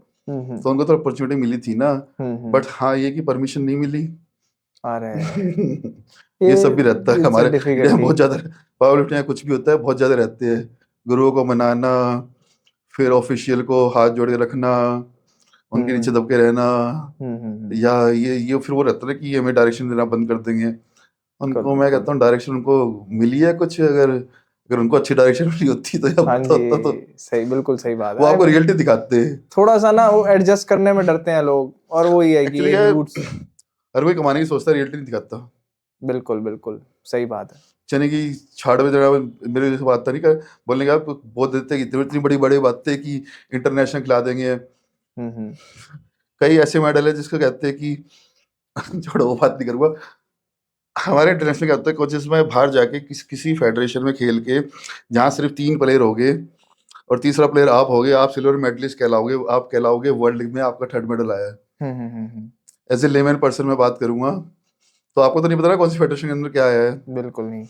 तो उनको तो अपॉर्चुनिटी मिली थी ना। बट हाँ, ये कि परमिशन नहीं मिली। अरे ये सब भी रहता है इट्स अ हमारे इंडिया में डिफिकल्टी। बहुत ज्यादा। पावर लिफ्टिंग में कुछ भी होता है बहुत ज्यादा रहते हैं, गुरुओं को मनाना, फिर ऑफिशियल को हाथ जोड़ के रखना, उनके नीचे दबके रहना, या ये फिर वो रहता है कि ये हमें डायरेक्शन देना बंद कर देंगे। उनको मैं कहता हूँ डायरेक्शन उनको मिली है कुछ, अगर अगर उनको अच्छी डायरेक्शन मिली होती तो या हाँ पता जी, होता तो सही, बिल्कुल सही बात वो है। आपको रियलिटी दिखाते हैं। थोड़ा सा ना वो एडजस्ट करने में डरते हैं लोग, और वो ये है कि एक्चुअली एक क्या है, रूट्स। हर कोई कमाने की सोचता है, रियलिटी नहीं दिखाता। बिल्कुल बिल्कुल सही बात है। चने की छाड़ में जरा मेरे जैसे बात नहीं कर, बोलने का आप बोल देते हैं कि इतनी इतनी बड़ी बड़ी बातें कि इंटरनेशनल खिला देंगे। हम्म कई ऐसे मेडल है जिसको कहते हैं कि छोड़ो वो बात नहीं करूंगा। हमारे इंटरनेशनल क्या होता है, कोचेस में बाहर जाके किसी फेडरेशन में खेल के जहाँ सिर्फ 3 प्लेयर हो गए और तीसरा प्लेयर आप हो गए, आप सिल्वर मेडलिस्ट कहलाओगे, आप कहलाओगे वर्ल्ड में आपका 3rd मेडल आया है। हम्म। एज ए लेमैन पर्सन में बात करूंगा तो आपको तो नहीं पता ना कौन सी फेडरेशन के अंदर क्या आया है। बिल्कुल नहीं।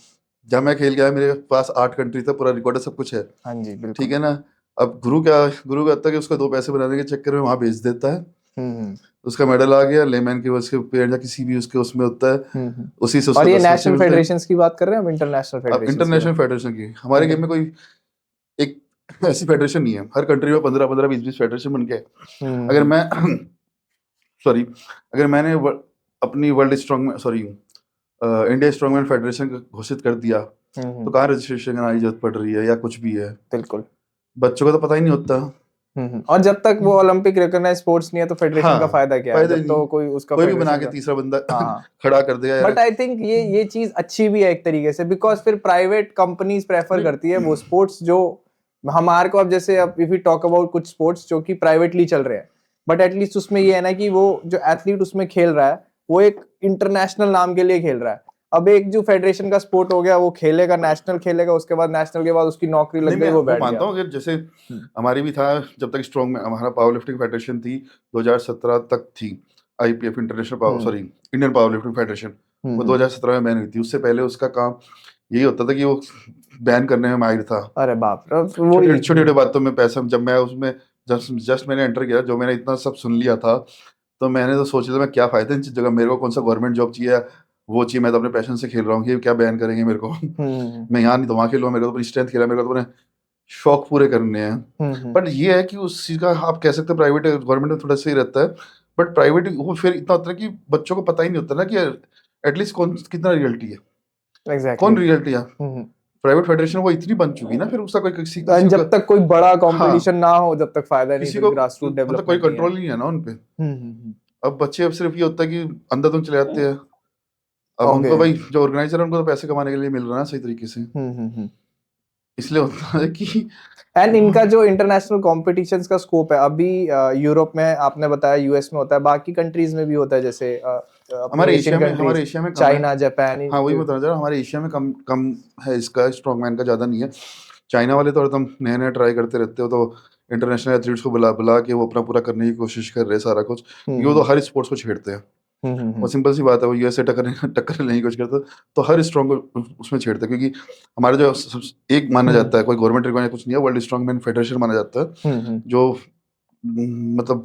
जब मैं खेल गया मेरे पास 8 कंट्री था, पूरा रिकॉर्ड है, सब कुछ है, हाँ जी ठीक बिल्कुल। है ना। अब गुरु क्या होता है कि उसका 2 पैसे बनाने के चक्कर में वहां भेज देता है, हम्म उसका मेडल आ गया, लेमैन के उसके पेड़ या किसी भी उसके उसमें होता है, हम्म। उसी से और उसको ये 10 पैसे नेशनल मिलते हैं। फेडरेशंस की बात कर रहे हैं, हम इंटरनेशनल अब फेडरेशंस की इंटरनेशनल बात। फेडरेशन की, हमारे गेम इंटर में कोई एक ऐसी फेडरेशन नहीं है, हर कंट्री में 15-15 20-20 फेडरेशन बन के है। अगर हम्म मैं सॉरी, अगर मैंने अपनी world strong sorry India strongman federation घोषित कर दिया तो कहाँ रजिस्ट्रेशन कराने की जरूरत पड़ रही है या कुछ भी है, बिल्कुल। बच्चों को तो पता ही नहीं होता। और जब तक वो ओलंपिक रिकॉग्नाइज स्पोर्ट्स नहीं है तो फेडरेशन का हाँ, फायदा क्या है, फायदा ही जब नहीं, तो कोई उसका कोई भी बना फेडरेशन के का। तीसरा बंदा हाँ। खड़ा कर देगा यार। बट आई थिंक ये चीज अच्छी भी है एक तरीके से, बिकॉज फिर प्राइवेट कंपनीज प्रेफर करती है वो स्पोर्ट्स जो हमारे को, अब जैसे अब इफ यू टॉक अबाउट कुछ स्पोर्ट्स जो कि प्राइवेटली चल रहे हैं, बट एटलीस्ट उसमें ये है ना कि वो जो एथलीट उसमें खेल रहा है वो एक इंटरनेशनल नाम के लिए खेल रहा है। अब एक जो फेडरेशन का स्पोर्ट हो गया, वो खेलेगा, नेशनल खेलेगा, उसके बाद नेशनल के बाद उसकी नौकरी लग नहीं, गई, मैं वो वो बैठ मानता गया। हूँ, अगर जैसे हमारी भी था जब तक स्ट्रॉन्ग में हमारा पावर लिफ्टिंग फेडरेशन थी 2017 तक थी, IPF international power sorry Indian power lifting federation, वो 2017 में बैन हुई थी। उससे पहले उसका काम यही होता था कि वो बैन करने में माहिर था। अरे बाप रे, छोटी वही। छोटी बातों में पैसा, जब मैं उसमें जस्ट मैंने एंटर किया, जो मैंने इतना सब सुन लिया था, तो मैंने तो सोच लिया था मैं क्या फायदा इन जगह, मेरे को कौन सा गवर्नमेंट जॉब चाहिए, वो चाहिए, मैं तो अपने पैशन से खेल रहा हूँ, ये क्या बैन करेंगे मेरे को। मैं यहाँ नहीं तो वहाँ खेलूँ, मेरे को तो अपनी स्ट्रेंथ खेला, मेरे को तो अपने शौक पूरे करने हैं। बट ये है कि उस चीज़ का आप कह सकते हैं प्राइवेट गवर्नमेंट में थोड़ा सही रहता है, बट प्राइवेट वो फिर इतना होता है कि बच्चों को पता ही नहीं होता ना कि एटलीस्ट कौन कितना रियलिटी है, एग्जैक्टली। कौन रियलिटी है। प्राइवेट फेडरेशन वो इतनी बन चुकी ना, फिर उसका कोई किसी किसी जब का तक कोई बड़ा हाँ, कंपटीशन ना हो जब तक फायदा नहीं, किसी फिर को ग्रास रूट मतलब कोई डेवलपमेंट नहीं है। कंट्रोल नहीं है ना उन पे। अब बच्चे अब सिर्फ ये होता है कि अंधाधुंध चले जाते हैं। अब ओके। उनको भाई जो ऑर्गेनाइजर है उनको तो पैसे कमाने के लिए मिल रहा है ना सही तरीके से, इसलिए होता है कि एंड इनका जो इंटरनेशनल कॉम्पिटिशन्स का स्कोप है अभी, यूरोप में आपने बताया, यूएस में होता है, बाकी कंट्रीज में भी होता है, जैसे अपनी हमारे एशियन हमारे कंट्रीज, एशिया में कम है। China, Japan. हाँ, वही बता रहा, हमारे एशिया में कम कम है इसका, स्ट्रॉन्गमैन का ज़्यादा नहीं है। चाइना वाले तो एकदम नए नए ट्राई करते रहते हो, तो इंटरनेशनल एथलीट्स को बुला बुला के वो अपना पूरा करने की कोशिश कर रहे हैं सारा कुछ, क्योंकि वो तो हर स्पोर्ट्स को छेड़ते हैं। वो सिंपल सी बात है, वो यूएसए टक्कर लेने की कोशिश करता, तो हर स्ट्रॉन्ग को उसमें छेड़ता, क्योंकि हमारा जो एक माना जाता है, कोई गवर्नमेंट रिक्वायरमेंट कुछ नहीं है, वर्ल्ड स्ट्रॉन्गमैन फेडरेशन माना जाता है, जो मतलब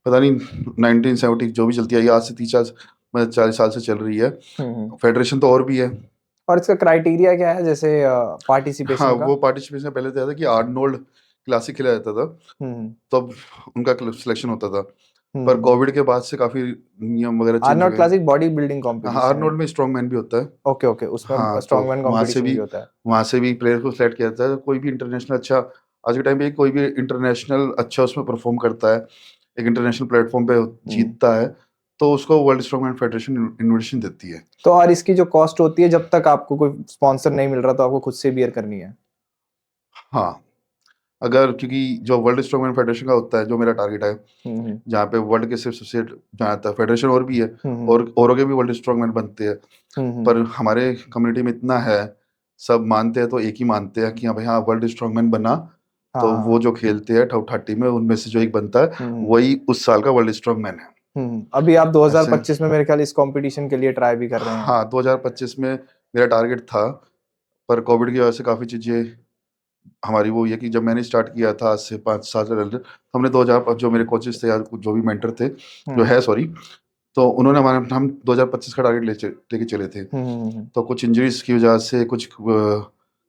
पता नहीं 1970 जो भी चलती है, आज से 40 साल से चल रही है। फेडरेशन तो और भी है। और इसका क्राइटेरिया क्या है, जैसे हाँ, पार्टिसिपेशन का? वो पार्टिसिपेशन पहले तो था कि आर्नोल्ड क्लासिक खेला जाता था, तब उनका सिलेक्शन होता था, पर कोविड के बाद से काफी नियम वगैरह चेंज हो आर्नोल्ड गए। क्लासिक बॉडी बिल्डिंग हाँ, कंपटीशन आर्नोल्ड में स्ट्रॉन्ग मैन भी होता है। ओके ओके, उसमें हाँ, तो स्ट्रॉन्गमैन वहां से कंपटीशन भी भी होता है। वहां से भी प्लेयर को सिलेक्ट किया जाता है। कोई भी इंटरनेशनल अच्छा, आज के टाइम पे कोई भी इंटरनेशनल अच्छा उसमें परफॉर्म करता है, एक इंटरनेशनल प्लेटफॉर्म पे जीतता है, तो उसको वर्ल्ड स्ट्रॉन्गमैन फेडरेशन इनविटेशन देती है। तो और इसकी जो कॉस्ट होती है, जब तक आपको कोई स्पॉन्सर नहीं मिल रहा तो आपको खुद से बियर करनी है? हाँ, अगर क्योंकि जो वर्ल्ड स्ट्रॉन्गमैन फेडरेशन का होता है, जो मेरा टारगेट है, जहाँ पे वर्ल्ड के सिर्फ सबसे जहाँ आता है, फेडरेशन और भी है, और औरों के भी वर्ल्ड स्ट्रॉन्गमैन बनते हैं, पर हमारे कम्युनिटी में इतना है, सब मानते हैं, तो एक ही मानते हैं कि हाँ भाई, हाँ वर्ल्ड स्ट्रॉन्गमैन बना, तो वो जो खेलते हैं टॉप 30 में, उनमें से जो एक बनता है, वही उस साल का वर्ल्ड स्ट्रॉन्गमैन है। अभी आप 2025 में मेरे ख्याल इस कंपटीशन के लिए ट्राई भी कर रहे हैं। हाँ, 2025 में मेरा टारगेट था, पर कोविड की वजह से काफ़ी चीज़ें हमारी वो ये कि जब मैंने स्टार्ट किया था आज से 5 साल से पहले, तो हमने 2000 जो मेरे कोचेस थे या जो भी मेंटर थे, जो है सॉरी, तो उन्होंने हम 2025 का टारगेट लेके चले थे, तो कुछ इंजरीज की वजह से, कुछ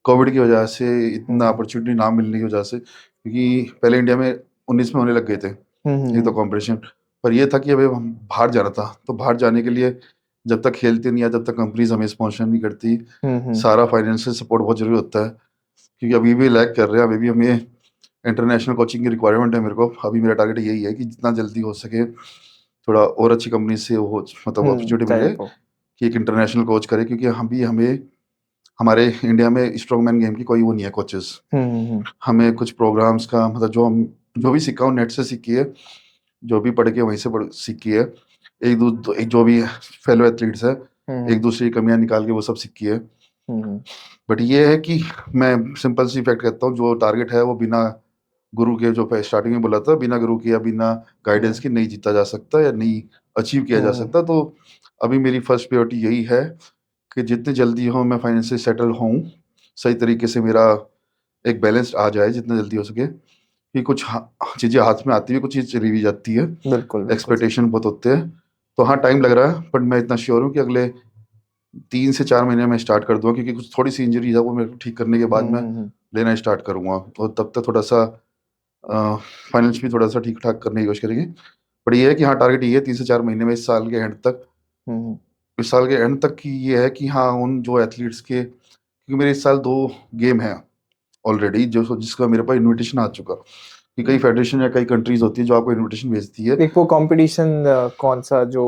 कोविड की वजह से, इतना अपॉर्चुनिटी ना मिलने की वजह से, क्योंकि पहले इंडिया में 19 में होने लग गए थे ये तो कंपटीशन, पर ये था कि अभी हम बाहर जाना था, तो बाहर जाने के लिए जब तक खेलते नहीं है, जब तक कंपनीज हमें स्पॉन्सर नहीं करती, सारा फाइनेंशियल सपोर्ट बहुत जरूरी होता है, क्योंकि अभी भी लैग कर रहे हैं, अभी भी हमें इंटरनेशनल कोचिंग की रिक्वायरमेंट है मेरे को। अभी मेरा टारगेट यही है कि जितना जल्दी हो सके थोड़ा और अच्छी कंपनी से वो मतलब अपॉर्चुनिटी मिले कि एक इंटरनेशनल कोच करे, क्योंकि हमें हमारे इंडिया में स्ट्रॉन्गमैन गेम की कोई वो नहीं है कोचेस। हमें कुछ प्रोग्राम्स का मतलब जो भी सीखा हूँ नेट से सीखी है, जो भी पढ़ के वहीं से सीखी है, एक जो भी फेलो एथलीट्स है, एक दूसरे की कमियां निकाल के वो सब सीखी है। बट ये है कि मैं सिंपल सी फैक्ट कहता हूँ, जो टारगेट है वो बिना गुरु के, जो स्टार्टिंग में बोला था, बिना गुरु के या बिना गाइडेंस के नहीं जीता जा सकता या नहीं अचीव किया जा सकता। तो अभी मेरी फर्स्ट प्रायोरिटी यही है कि जितनी जल्दी हो मैं फाइनेंशियली सेटल हूँ, सही तरीके से मेरा एक बैलेंस आ जाए जितना जल्दी हो सके, कि कुछ चीज़ें हाथ में आती है, कुछ चीज़ चली भी जाती है, बिल्कुल एक्सपेक्टेशन बहुत होते हैं, तो हाँ टाइम लग रहा है, बट मैं इतना श्योर हूँ कि अगले 3 से 4 महीने में स्टार्ट कर दूंगा, क्योंकि कुछ थोड़ी सी इंजरी है वो मेरे को ठीक करने के बाद मैं लेना स्टार्ट करूंगा, और तब तक थोड़ा सा फाइनेंस भी थोड़ा सा ठीक ठाक करने की कोशिश करेंगे। बट ये है कि हाँ टारगेट ये है 3 से 4 महीने में, इस साल के एंड तक, इस साल के एंड तक की ये है कि हाँ उन जो एथलीट्स के, क्योंकि मेरे इस साल 2 गेम है ऑलरेडी, जो जिसका मेरे पास इनविटेशन आ चुका, कि कई फेडरेशन या कई कंट्रीज होती है जो आपको इनविटेशन भेजती है। एक वो कंपटीशन कौन सा जो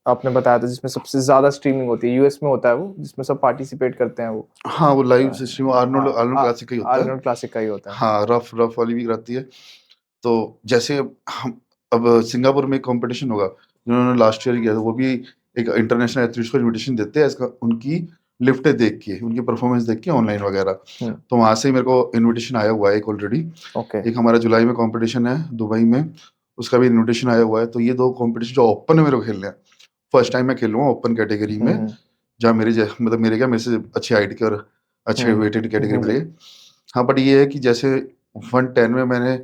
आपने बताया था जिसमें सबसे ज्यादा स्ट्रीमिंग होती है, यूएस में होता है वो, जिसमें सब पार्टिसिपेट करते हैं वो? हाँ, वो लाइव सिस्टम आर्नोल्ड क्लासिक का ही होता है। आर्नोल्ड क्लासिक का ही होता है। हाँ, रफ वाली भी कराती है। तो जैसे हम अब सिंगापुर में कंपटीशन होगा, जिन्होंने लास्ट ईयर किया था, वो भी एक इंटरनेशनल एथलीट्स को इनविटेशन देते हैं, इसका उनकी लिफ्टें देख के, उनकी परफॉर्मेंस देख के ऑनलाइन वगैरह, तो वहाँ से मेरे को इनविटेशन आया हुआ है एक ऑलरेडी। एक हमारा जुलाई में कंपटीशन है दुबई में, उसका भी इनविटेशन आया हुआ है। तो ये 2 कंपटीशन जो ओपन में मेरे को खेलने हैं, फर्स्ट टाइम मैं खेलूंगा ओपन कैटेगरी में, जहाँ मतलब मेरे से अच्छी हाइट के और अच्छे वेटेड कैटेगरी में रहे। हाँ, बट ये है कि जैसे 110 में मैंने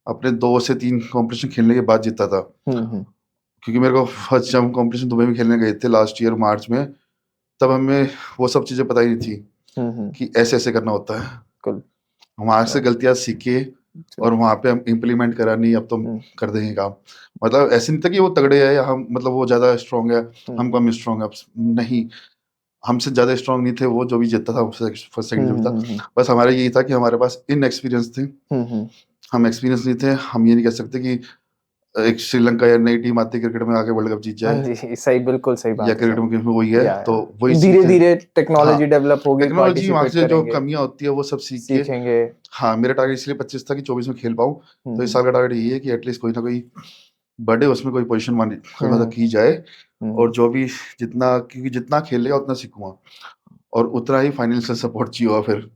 अपने 2 से 3 कंपटीशन खेलने के बाद जीता था, क्योंकि मेरे को फर्स्ट जब कंपटीशन दुबई में खेलने गए थे लास्ट ईयर मार्च में, तब हमें वो सब चीजें पता ही नहीं थी कि ऐसे ऐसे करना होता है। वहां से गलतियां सीखे और वहां पे हम इम्प्लीमेंट करा, नहीं अब तो हम कर देंगे काम। मतलब ऐसे नहीं था कि वो तगड़े है या हम मतलब वो ज्यादा स्ट्रांग है, हम कम स्ट्रांग है, नहीं, हमसे ज्यादा स्ट्रांग नहीं थे वो, जो भी जीतता था हमसे फर्स्ट सेकंड जो था। बस हमारा यही था कि हमारे पास इन एक्सपीरियंस थे, हम एक्सपीरियंस नहीं थे। हम ये नहीं कह सकते कि एक श्रीलंका या नई टीम आती क्रिकेट में आके वर्ल्ड कप जीत जाए। जी, सही, बिल्कुल सही बात या है क्रिकेट में वही है, तो वही धीरे धीरे टेक्नोलॉजी डेवलप होगी, टेक्नोलॉजी वहां से जो कमियां होती है वो सब सीखेंगे। हाँ, मेरा टारगेट इसलिए 25 था कि 24 में खेल पाऊँ, तो इस साल का टारगेट यही है कि एटलीस्ट कोई ना कोई बड़े उसमें कोई पोजीशन मतलब की जाए, और जो भी क्योंकि जितना खेलेगा उतना सीखूंगा, और उतना ही फाइनेंशियल सपोर्ट चाहिए फिर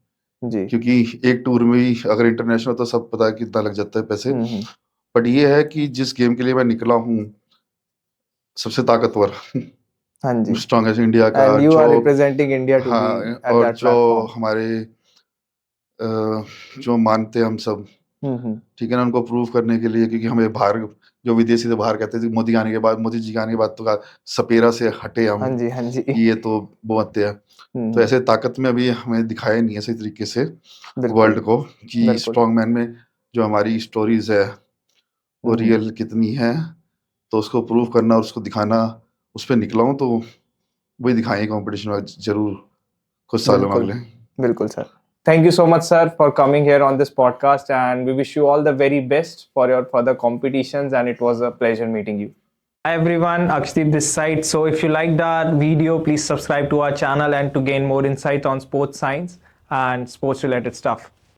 जी, क्योंकि एक टूर में ही अगर इंटरनेशनल, तो सब पता है कितना लग जाता है पैसे। बट ये है कि जिस गेम के लिए मैं निकला हूँ, सबसे ताकतवर हाँ जी. स्ट्रॉन्गेस्ट इंडिया का And you are जो representing India to हाँ be at और that जो platform. हमारे जो मानते हैं हम सब, ठीक है ना, उनको प्रूव करने के लिए, क्योंकि हमें बाहर जो विदेशी थे बाहर कहते थे मोदी आने के बाद, मोदी जी के आने के बाद तो सपेरा से हटे हम हाँ जी, हाँ जी. कि ये तो बहुत है। तो हम्म, ऐसे ताकत में अभी हमें दिखाया नहीं है सही तरीके से बिल्कुल. वर्ल्ड को कि बिल्कुल. स्ट्रॉन्ग मैन में जो हमारी स्टोरीज है वो रियल कितनी है, तो उसको प्रूव करना और उसको दिखाना, उस पर निकला हूँ, तो वही दिखाएंगे कंपटीशन में जरूर कुछ सालों में बिल्कुल. अगले। बिल्कुल sir. Thank you so much sir for coming here on this podcast, and we wish you all the very best for your further competitions, and it was a pleasure meeting you. Hi everyone, Akshdeep this side. So if you liked our video, please subscribe to our channel and to gain more insight on sports science and sports related stuff.